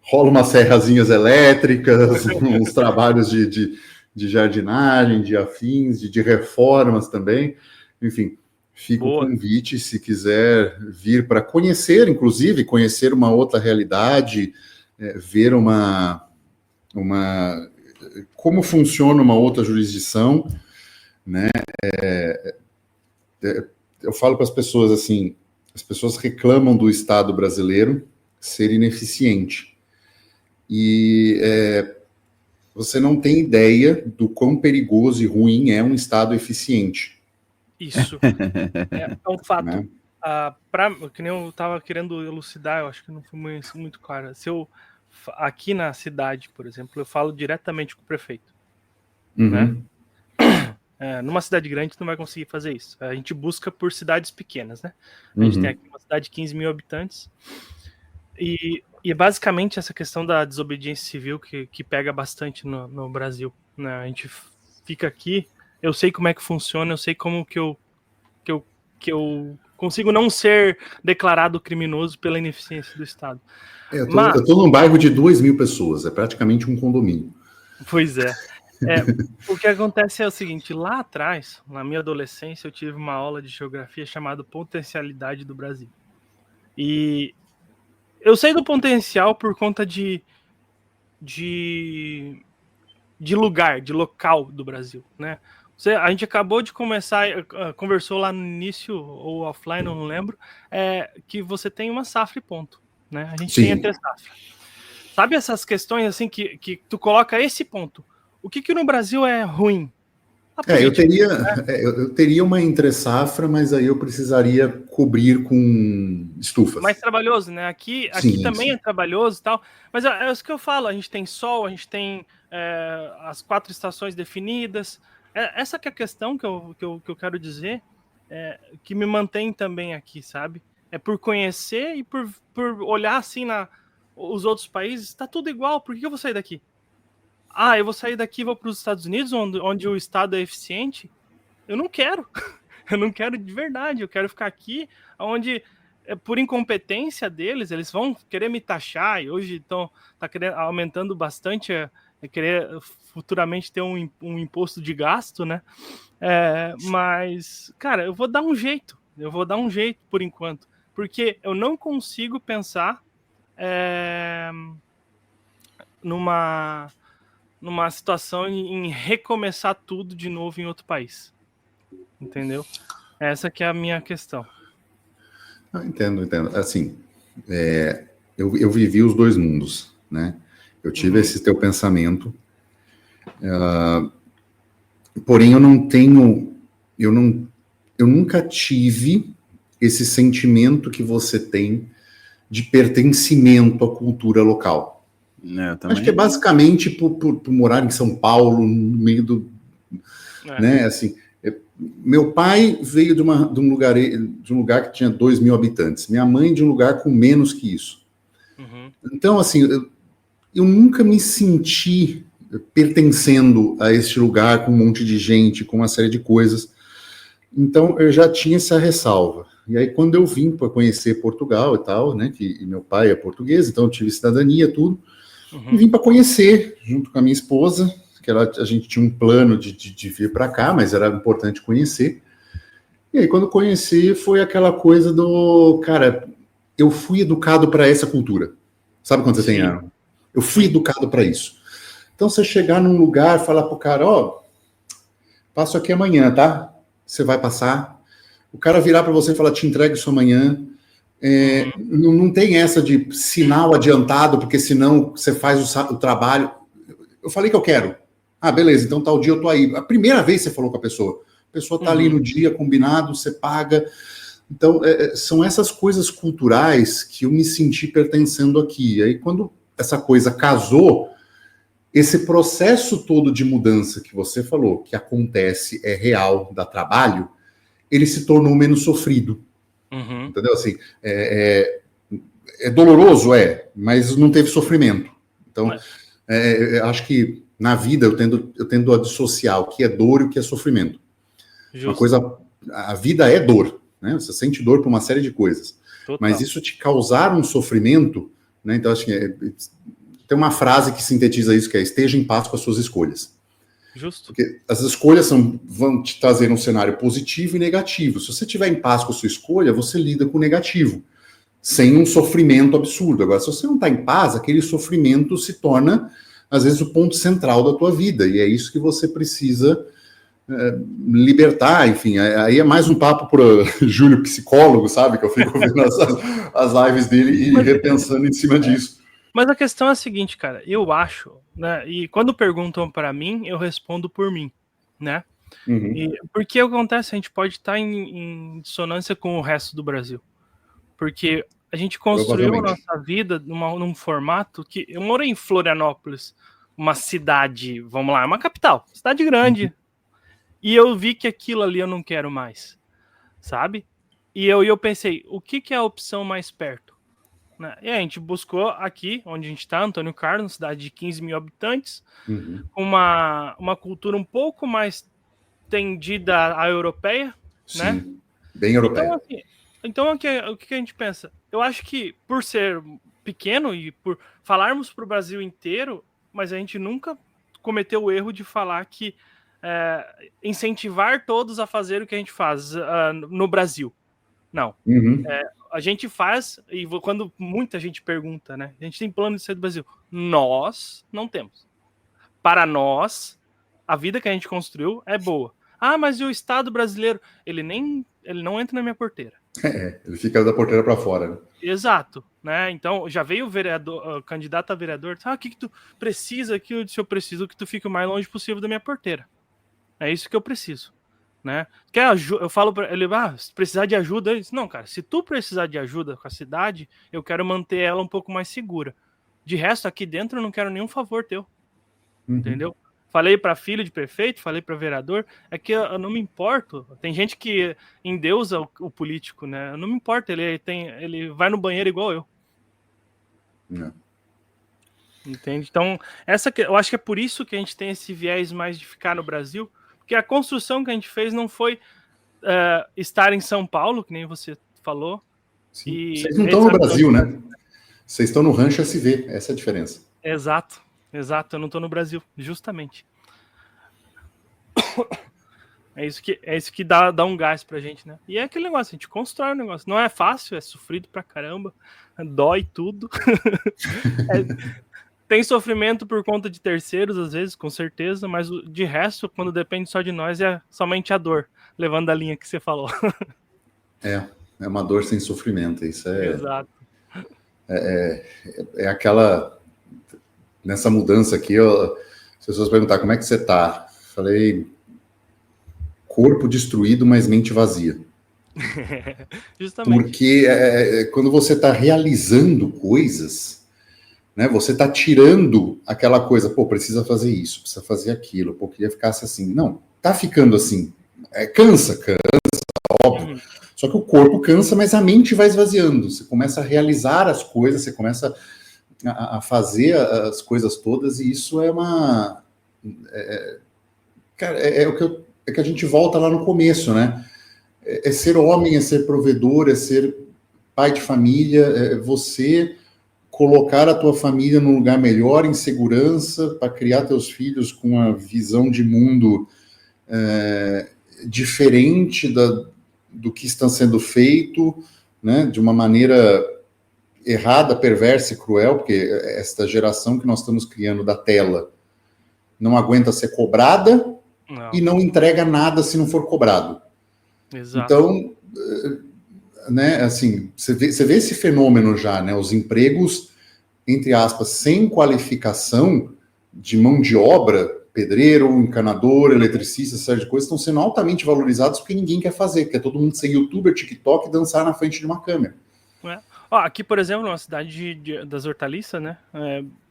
rola umas serrazinhas elétricas, uns trabalhos de jardinagem, de afins, de reformas também. Enfim, fica o convite, se quiser vir para conhecer, inclusive, conhecer uma outra realidade, ver como funciona uma outra jurisdição, né? Eu falo para as pessoas assim, as pessoas reclamam do Estado brasileiro ser ineficiente. E você não tem ideia do quão perigoso e ruim é um Estado eficiente. Isso. É um fato. Né? Que nem eu estava querendo elucidar, eu acho que não foi muito claro. Se eu aqui na cidade, por exemplo, eu falo diretamente com o prefeito. Né? Numa cidade grande, tu não vai conseguir fazer isso. A gente busca por cidades pequenas, né? A gente tem aqui uma cidade de 15 mil habitantes. E basicamente essa questão da desobediência civil que pega bastante no Brasil. Né? A gente fica aqui, eu sei como é que funciona, eu sei como que eu consigo não ser declarado criminoso pela ineficiência do Estado. Eu tô num bairro de 2.000 pessoas, é praticamente um condomínio. Pois é. O que acontece é o seguinte, lá atrás, na minha adolescência, eu tive uma aula de geografia chamada Potencialidade do Brasil. E eu sei do potencial por conta de lugar, de local do Brasil, né? A gente acabou de conversou lá no início, ou offline, não lembro, que você tem uma safra e ponto, né? A gente tem até safra. Sabe essas questões assim que tu coloca esse ponto? O que no Brasil é ruim? Eu teria uma entre-safra, mas aí eu precisaria cobrir com estufas. Mais trabalhoso, né? Aqui também é trabalhoso e tal, mas é isso que eu falo, a gente tem sol, a gente tem as 4 estações definidas. Essa que é a questão que eu quero dizer, que me mantém também aqui, sabe? É por conhecer e por olhar assim os outros países, tá tudo igual, por que eu vou sair daqui? Eu vou sair daqui e vou para os Estados Unidos, onde o Estado é eficiente? Eu não quero. Eu não quero de verdade. Eu quero ficar aqui, onde, por incompetência deles, eles vão querer me taxar. E hoje tá aumentando bastante, querer futuramente ter um imposto de gasto, né? Mas, cara, eu vou dar um jeito. Eu vou dar um jeito por enquanto. Porque eu não consigo pensar numa situação em recomeçar tudo de novo em outro país. Entendeu? Essa que é a minha questão. Entendo. Assim, eu vivi os 2 mundos, né? Eu tive esse teu pensamento, porém eu nunca tive esse sentimento que você tem de pertencimento à cultura local. Acho que é basicamente por morar em São Paulo, no meio do... Né, assim, meu pai veio de um lugar que tinha 2.000 habitantes. Minha mãe de um lugar com menos que isso. Então, assim, eu nunca me senti pertencendo a este lugar com um monte de gente, com uma série de coisas. Então, eu já tinha essa ressalva. E aí, quando eu vim para conhecer Portugal e tal, né, que meu pai é português, então eu tive cidadania, tudo. E vim para conhecer, junto com a minha esposa, que a gente tinha um plano de vir para cá, mas era importante conhecer. E aí, quando conheci, foi aquela coisa do... Cara, eu fui educado para essa cultura. Sabe quando você tem... Eu fui educado para isso. Então, você chegar num lugar e falar pro cara, ó, passo aqui amanhã, tá? Você vai passar. O cara virar para você e falar, te entrego isso amanhã. Não tem essa de sinal adiantado, porque senão você faz o trabalho. Eu falei que eu quero. Ah, beleza, então tal dia eu tô aí. A primeira vez que você falou com a pessoa tá ali no dia, combinado, você paga. Então, são essas coisas culturais que eu me senti pertencendo aqui. Aí, quando essa coisa casou, esse processo todo de mudança que você falou, que acontece, é real, dá trabalho, ele se tornou menos sofrido. Entendeu? Assim, é doloroso, mas não teve sofrimento. Então, acho que na vida eu tendo a dissociar o que é dor e o que é sofrimento. Justo. Uma coisa, a vida é dor, né? Você sente dor por uma série de coisas. Total. Mas isso te causar um sofrimento, né? Então, acho que tem uma frase que sintetiza isso, que é: esteja em paz com as suas escolhas. Justo. Porque as escolhas vão te trazer um cenário positivo e negativo. Se você estiver em paz com a sua escolha, você lida com o negativo, sem um sofrimento absurdo. Agora, se você não está em paz, aquele sofrimento se torna, às vezes, o ponto central da tua vida. E é isso que você precisa libertar, enfim. Aí é mais um papo para Júlio, psicólogo, sabe? Que eu fico vendo as lives dele e repensando em cima disso. Mas a questão é a seguinte, cara, eu acho, né, e quando perguntam para mim, eu respondo por mim, né? Porque o que acontece, a gente pode estar em dissonância com o resto do Brasil. Porque a gente construiu a nossa vida num formato que... Eu morei em Florianópolis, uma cidade, vamos lá, uma capital, cidade grande, e eu vi que aquilo ali eu não quero mais, sabe? E eu pensei, o que é a opção mais perto? E a gente buscou aqui, onde a gente está, Antônio Carlos, cidade de 15 mil habitantes, uma cultura um pouco mais tendida à europeia, sim, né? Bem europeia. Então o que a gente pensa? Eu acho que por ser pequeno e por falarmos para o Brasil inteiro, mas a gente nunca cometeu o erro de falar que incentivar todos a fazer o que a gente faz no Brasil. Não. A gente faz, e quando muita gente pergunta, né? A gente tem plano de sair do Brasil. Nós não temos. Para nós, a vida que a gente construiu é boa. Ah, mas e o Estado brasileiro? Ele não entra na minha porteira. Ele fica da porteira para fora, né? Exato, né? Então, já veio o vereador, candidato a vereador, o que tu precisa aqui? Eu disse, eu preciso que tu fique o mais longe possível da minha porteira. É isso que eu preciso. Né? Eu falo para ele, se precisar de ajuda, ele diz, não, cara, se tu precisar de ajuda com a cidade, eu quero manter ela um pouco mais segura. De resto, aqui dentro eu não quero nenhum favor teu. Entendeu? Falei para filho de prefeito, falei para vereador, é que eu não me importo. Tem gente que endeusa o político, né? Eu não me importo, ele vai no banheiro igual eu. Entende? Então, eu acho que é por isso que a gente tem esse viés mais de ficar no Brasil, porque a construção que a gente fez não foi estar em São Paulo, que nem você falou. Sim. Vocês não estão no Brasil, né? Vocês estão no Rancho SV, essa é a diferença. Exato, eu não estou no Brasil, justamente. É isso que dá um gás pra gente, né? E é aquele negócio, a gente constrói um negócio. Não é fácil, é sofrido pra caramba, dói tudo. Tem sofrimento por conta de terceiros, às vezes, com certeza, mas de resto, quando depende só de nós, é somente a dor, levando a linha que você falou. É uma dor sem sofrimento, isso é... Exato. É aquela... Nessa mudança aqui, as pessoas perguntaram como é que você tá? Falei, corpo destruído, mas mente vazia. Justamente. Porque quando você está realizando coisas... Né, você está tirando aquela coisa, precisa fazer isso, precisa fazer aquilo, queria ficasse assim. Não, tá ficando assim. Cansa, óbvio. Só que o corpo cansa, mas a mente vai esvaziando. Você começa a realizar as coisas, você começa a fazer as coisas todas, e isso é uma... Cara, é que a gente volta lá no começo, né? É ser homem, é ser provedor, é ser pai de família, é você... colocar a tua família num lugar melhor, em segurança, para criar teus filhos com uma visão de mundo diferente do que está sendo feito, né, de uma maneira errada, perversa e cruel, porque esta geração que nós estamos criando da tela não aguenta ser cobrada e não entrega nada se não for cobrado. Exato. Então, né, assim, você vê esse fenômeno já, né, os empregos, entre aspas, sem qualificação de mão de obra, pedreiro, encanador, eletricista, série de coisas, estão sendo altamente valorizados porque ninguém quer fazer, quer todo mundo ser youtuber, TikTok e dançar na frente de uma câmera. Aqui, por exemplo, na cidade das hortaliças, né,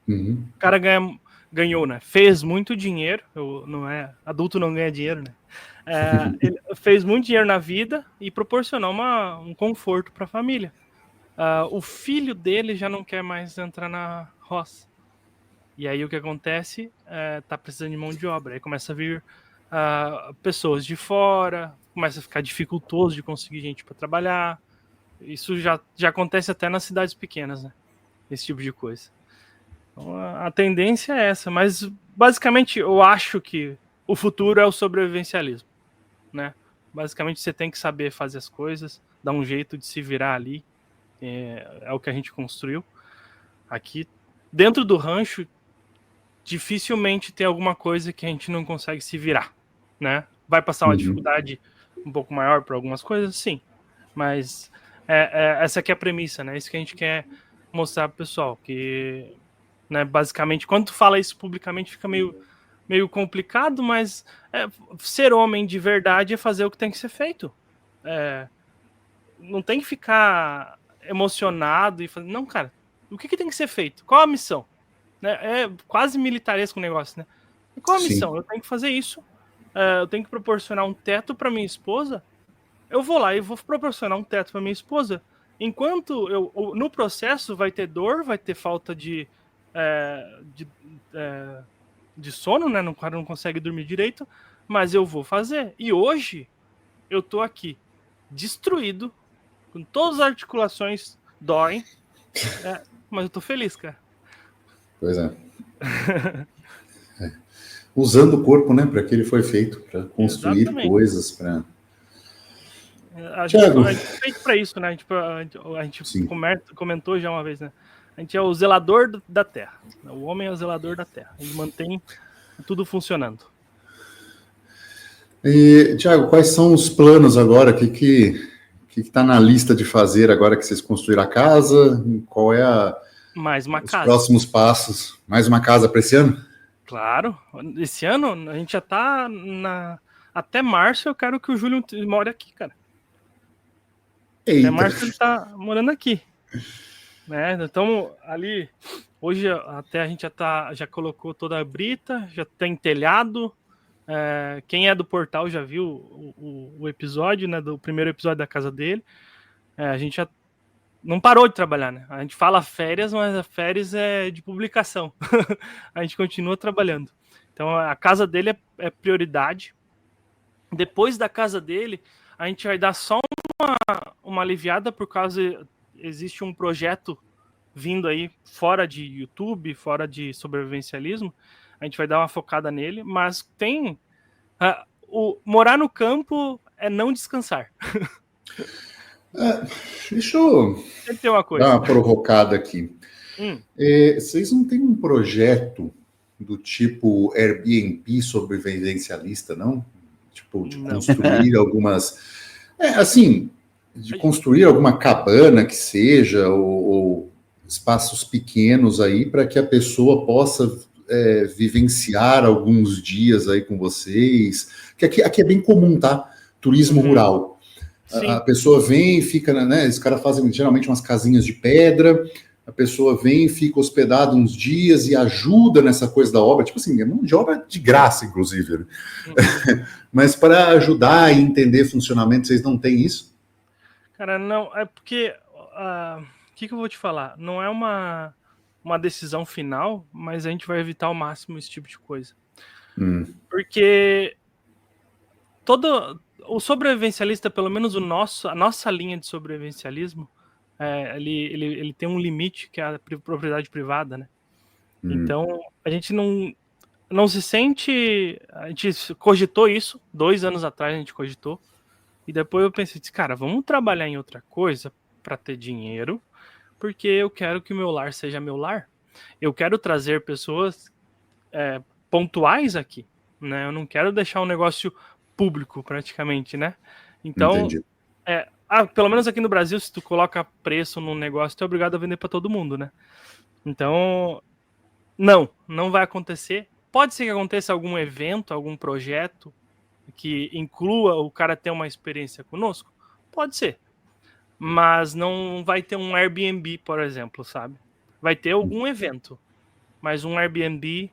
o cara ganhou, né, fez muito dinheiro, adulto não ganha dinheiro, né, ele fez muito dinheiro na vida e proporcionou um conforto para a família. O filho dele já não quer mais entrar na roça. E aí o que acontece? Tá precisando de mão de obra. Aí começa a vir pessoas de fora, começa a ficar dificultoso de conseguir gente para trabalhar. Isso já acontece até nas cidades pequenas, né? Esse tipo de coisa. Então, a tendência é essa, mas basicamente eu acho que o futuro é o sobrevivencialismo, né? Basicamente você tem que saber fazer as coisas, dar um jeito de se virar ali. É o que a gente construiu. Aqui, dentro do rancho, dificilmente tem alguma coisa que a gente não consegue se virar, né? Vai passar uma dificuldade um pouco maior para algumas coisas, sim. Mas essa aqui é a premissa, né? Isso que a gente quer mostrar pro pessoal, que, né, basicamente, quando tu fala isso publicamente fica meio complicado, mas ser homem de verdade é fazer o que tem que ser feito. Não tem que ficar emocionado e fazer, não, cara, o que tem que ser feito? Qual a missão? É quase militaresco o negócio, né? Qual a missão? Eu tenho que fazer isso, eu tenho que proporcionar um teto para minha esposa. Eu vou lá e vou proporcionar um teto para minha esposa. Enquanto no processo vai ter dor, vai ter falta de sono, né? O cara não consegue dormir direito, mas eu vou fazer. E hoje eu tô aqui destruído, com todas as articulações doem, mas eu tô feliz, cara. Pois é. Usando o corpo, né, para que ele foi feito, para construir coisas, para... A gente é feito para isso, né? A gente comentou já uma vez, né? A gente é o zelador da terra. O homem é o zelador da terra. Ele mantém tudo funcionando. E, Thiago, quais são os planos agora? O que está na lista de fazer agora que vocês construíram a casa? Qual é os próximos passos? Mais uma casa para esse ano? Claro. Esse ano a gente já está até março. Eu quero que o Júlio more aqui, cara. Até março ele tá morando aqui, né? Então ali hoje até a gente já colocou toda a brita, já tem telhado. Quem é do portal já viu o episódio, né? Do primeiro episódio da casa dele. A gente já não parou de trabalhar, né? A gente fala férias, mas a férias é de publicação. A gente continua trabalhando. Então a casa dele é prioridade. Depois da casa dele, a gente vai dar só uma aliviada por causa existe um projeto vindo aí fora de YouTube, fora de sobrevivencialismo. A gente vai dar uma focada nele, mas tem morar no campo é não descansar. Deixa eu dar uma provocada aqui. Vocês não têm um projeto do tipo Airbnb sobrevivencialista, não? Tipo, de construir algumas... assim, de construir alguma cabana que seja, ou espaços pequenos aí, para que a pessoa possa vivenciar alguns dias aí com vocês. Que aqui é bem comum, tá? Turismo rural. A pessoa vem e fica, né? Os caras fazem geralmente umas casinhas de pedra, a pessoa vem e fica hospedada uns dias e ajuda nessa coisa da obra, tipo assim, é mão de obra de graça, inclusive. Né? Mas para ajudar e entender funcionamento, vocês não têm isso? Cara, não, é porque, o que eu vou te falar? Não é uma decisão final, mas a gente vai evitar ao máximo esse tipo de coisa. Porque o sobrevivencialista, pelo menos a nossa linha de sobrevivencialismo, ele tem um limite que é a propriedade privada, né? Então, a gente não se sente... A gente cogitou isso, 2 anos atrás a gente cogitou, e depois eu pensei, cara, vamos trabalhar em outra coisa para ter dinheiro, porque eu quero que o meu lar seja meu lar. Eu quero trazer pessoas pontuais aqui, né? Eu não quero deixar um negócio público, praticamente, né? Então, pelo menos aqui no Brasil, se tu coloca preço num negócio, tu é obrigado a vender para todo mundo, né? Então, não vai acontecer. Pode ser que aconteça algum evento, algum projeto que inclua o cara ter uma experiência conosco? Pode ser. Mas não vai ter um Airbnb, por exemplo, sabe? Vai ter algum evento. Mas um Airbnb,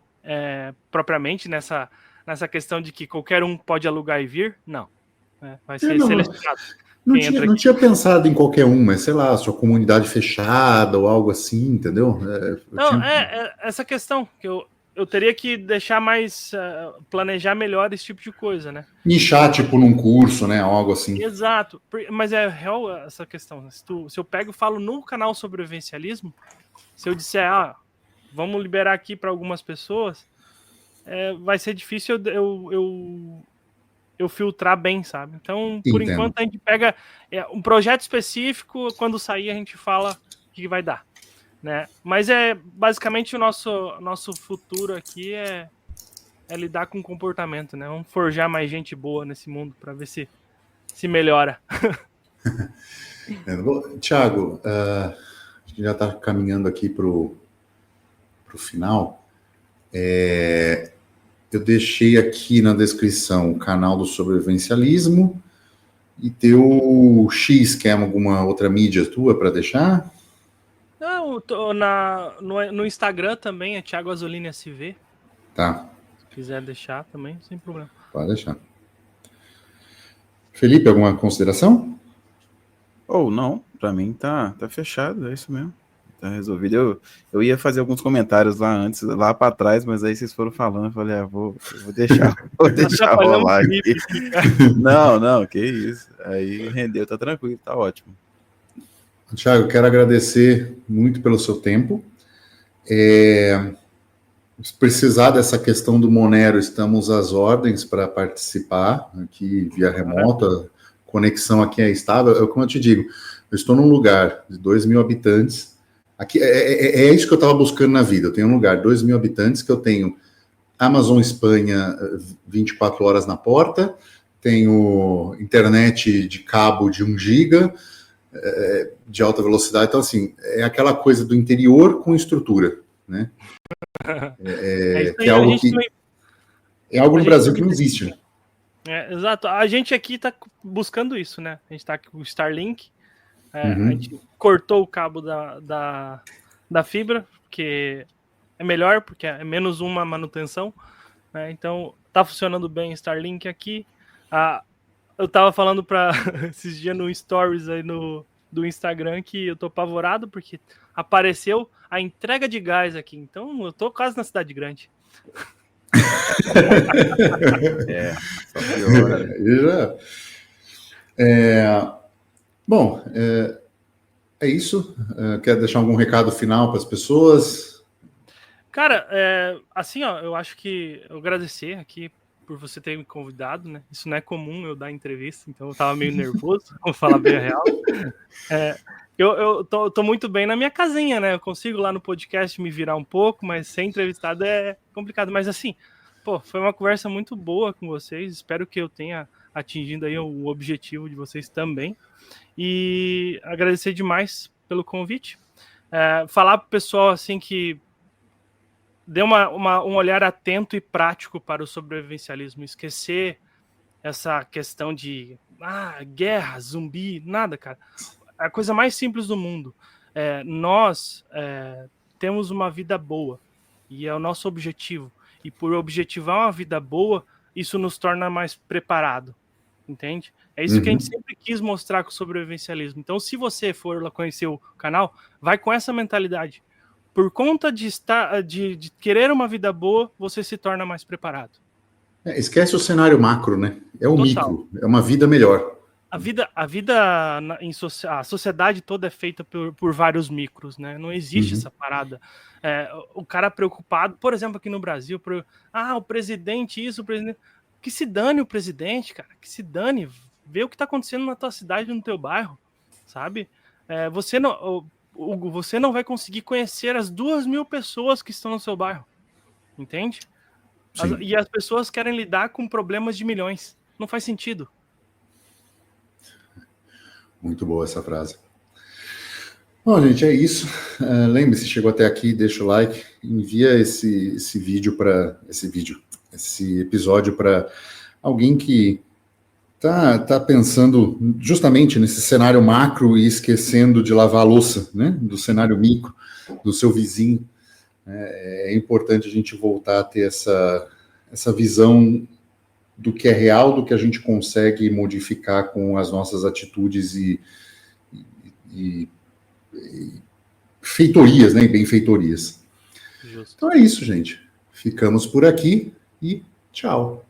propriamente, nessa questão de que qualquer um pode alugar e vir, não. Vai ser selecionado. Não tinha pensado em qualquer um, mas sei lá, sua comunidade fechada ou algo assim, entendeu? Essa questão que eu teria que deixar mais, planejar melhor esse tipo de coisa, né? Nichar, tipo, num curso, né? Algo assim. Exato. Mas é real essa questão. Se eu pego e falo no canal sobre o vivencialismo, se eu disser, vamos liberar aqui para algumas pessoas, vai ser difícil eu filtrar bem, sabe? Então, por enquanto, a gente pega um projeto específico, quando sair a gente fala o que vai dar, né? Mas basicamente o nosso futuro aqui é lidar com comportamento, né? Vamos forjar mais gente boa nesse mundo para ver se melhora. Thiago, a gente já está caminhando aqui para o final. Eu deixei aqui na descrição o canal do Sobrevivencialismo e teu X, quer alguma outra mídia tua para deixar? Não, no Instagram também é Thiago Azzolini SV. Tá. Se quiser deixar também, sem problema. Pode deixar. Felipe, alguma consideração? Não, para mim tá fechado, é isso mesmo. Tá resolvido. Eu ia fazer alguns comentários lá antes, lá para trás, mas aí vocês foram falando, eu falei, vou deixar rolar aqui. Não, que isso. Aí rendeu, tá tranquilo, tá ótimo. Thiago, quero agradecer muito pelo seu tempo. Se precisar dessa questão do Monero, estamos às ordens para participar aqui via remota. Conexão aqui é estável. Como eu te digo, eu estou num lugar de 2.000 habitantes. Aqui é isso que eu estava buscando na vida. Eu tenho um lugar de 2.000 habitantes que eu tenho Amazon Espanha 24 horas na porta, tenho internet de cabo de 1 giga de alta velocidade. Então, assim, é aquela coisa do interior com estrutura, né? É algo no Brasil que não existe, né? Exato. A gente aqui está buscando isso, né? A gente está com o Starlink. A gente cortou o cabo da fibra, porque é melhor, porque é menos uma manutenção, né? Então, tá funcionando bem o Starlink aqui. Eu tava falando esses dias no Stories aí do Instagram que eu tô apavorado, porque apareceu a entrega de gás aqui. Então, eu tô quase na cidade grande. Só pior. Bom, é isso. Quer deixar algum recado final para as pessoas? Cara, assim, eu acho que eu agradecer aqui por você ter me convidado, né? Isso não é comum eu dar entrevista, então eu tava meio nervoso, vou falar bem a real. Eu tô muito bem na minha casinha, né? Eu consigo lá no podcast me virar um pouco, mas ser entrevistado é complicado. Mas assim, foi uma conversa muito boa com vocês. Espero que eu tenha atingido aí o objetivo de vocês também. E agradecer demais pelo convite. Falar pro pessoal assim que dê um olhar atento e prático para o sobrevivencialismo. Esquecer essa questão de guerra, zumbi, nada, cara. A coisa mais simples do mundo. Nós temos uma vida boa e é o nosso objetivo. E por objetivar uma vida boa, isso nos torna mais preparado. Entende? É isso que a gente sempre quis mostrar com o sobrevivencialismo. Então, se você for lá conhecer o canal, vai com essa mentalidade. Por conta de querer uma vida boa, você se torna mais preparado. Esquece o cenário macro, né? É o micro, é uma vida melhor. a sociedade toda é feita por vários micros, né? Não existe essa parada. O cara preocupado, por exemplo, aqui no Brasil, o presidente isso, o presidente... Que se dane o presidente, cara, que se dane. Vê o que tá acontecendo na tua cidade, no teu bairro, sabe? Você não vai conseguir conhecer as 2.000 pessoas que estão no seu bairro, entende? E as pessoas querem lidar com problemas de milhões. Não faz sentido. Muito boa essa frase. Bom, gente, é isso. Lembre-se, chegou até aqui, deixa o like, envia esse episódio para alguém que tá pensando justamente nesse cenário macro e esquecendo de lavar a louça, né? Do cenário micro, do seu vizinho. É importante a gente voltar a ter essa visão do que é real, do que a gente consegue modificar com as nossas atitudes e feitorias, né? E benfeitorias. Justo. Então é isso, gente. Ficamos por aqui e tchau.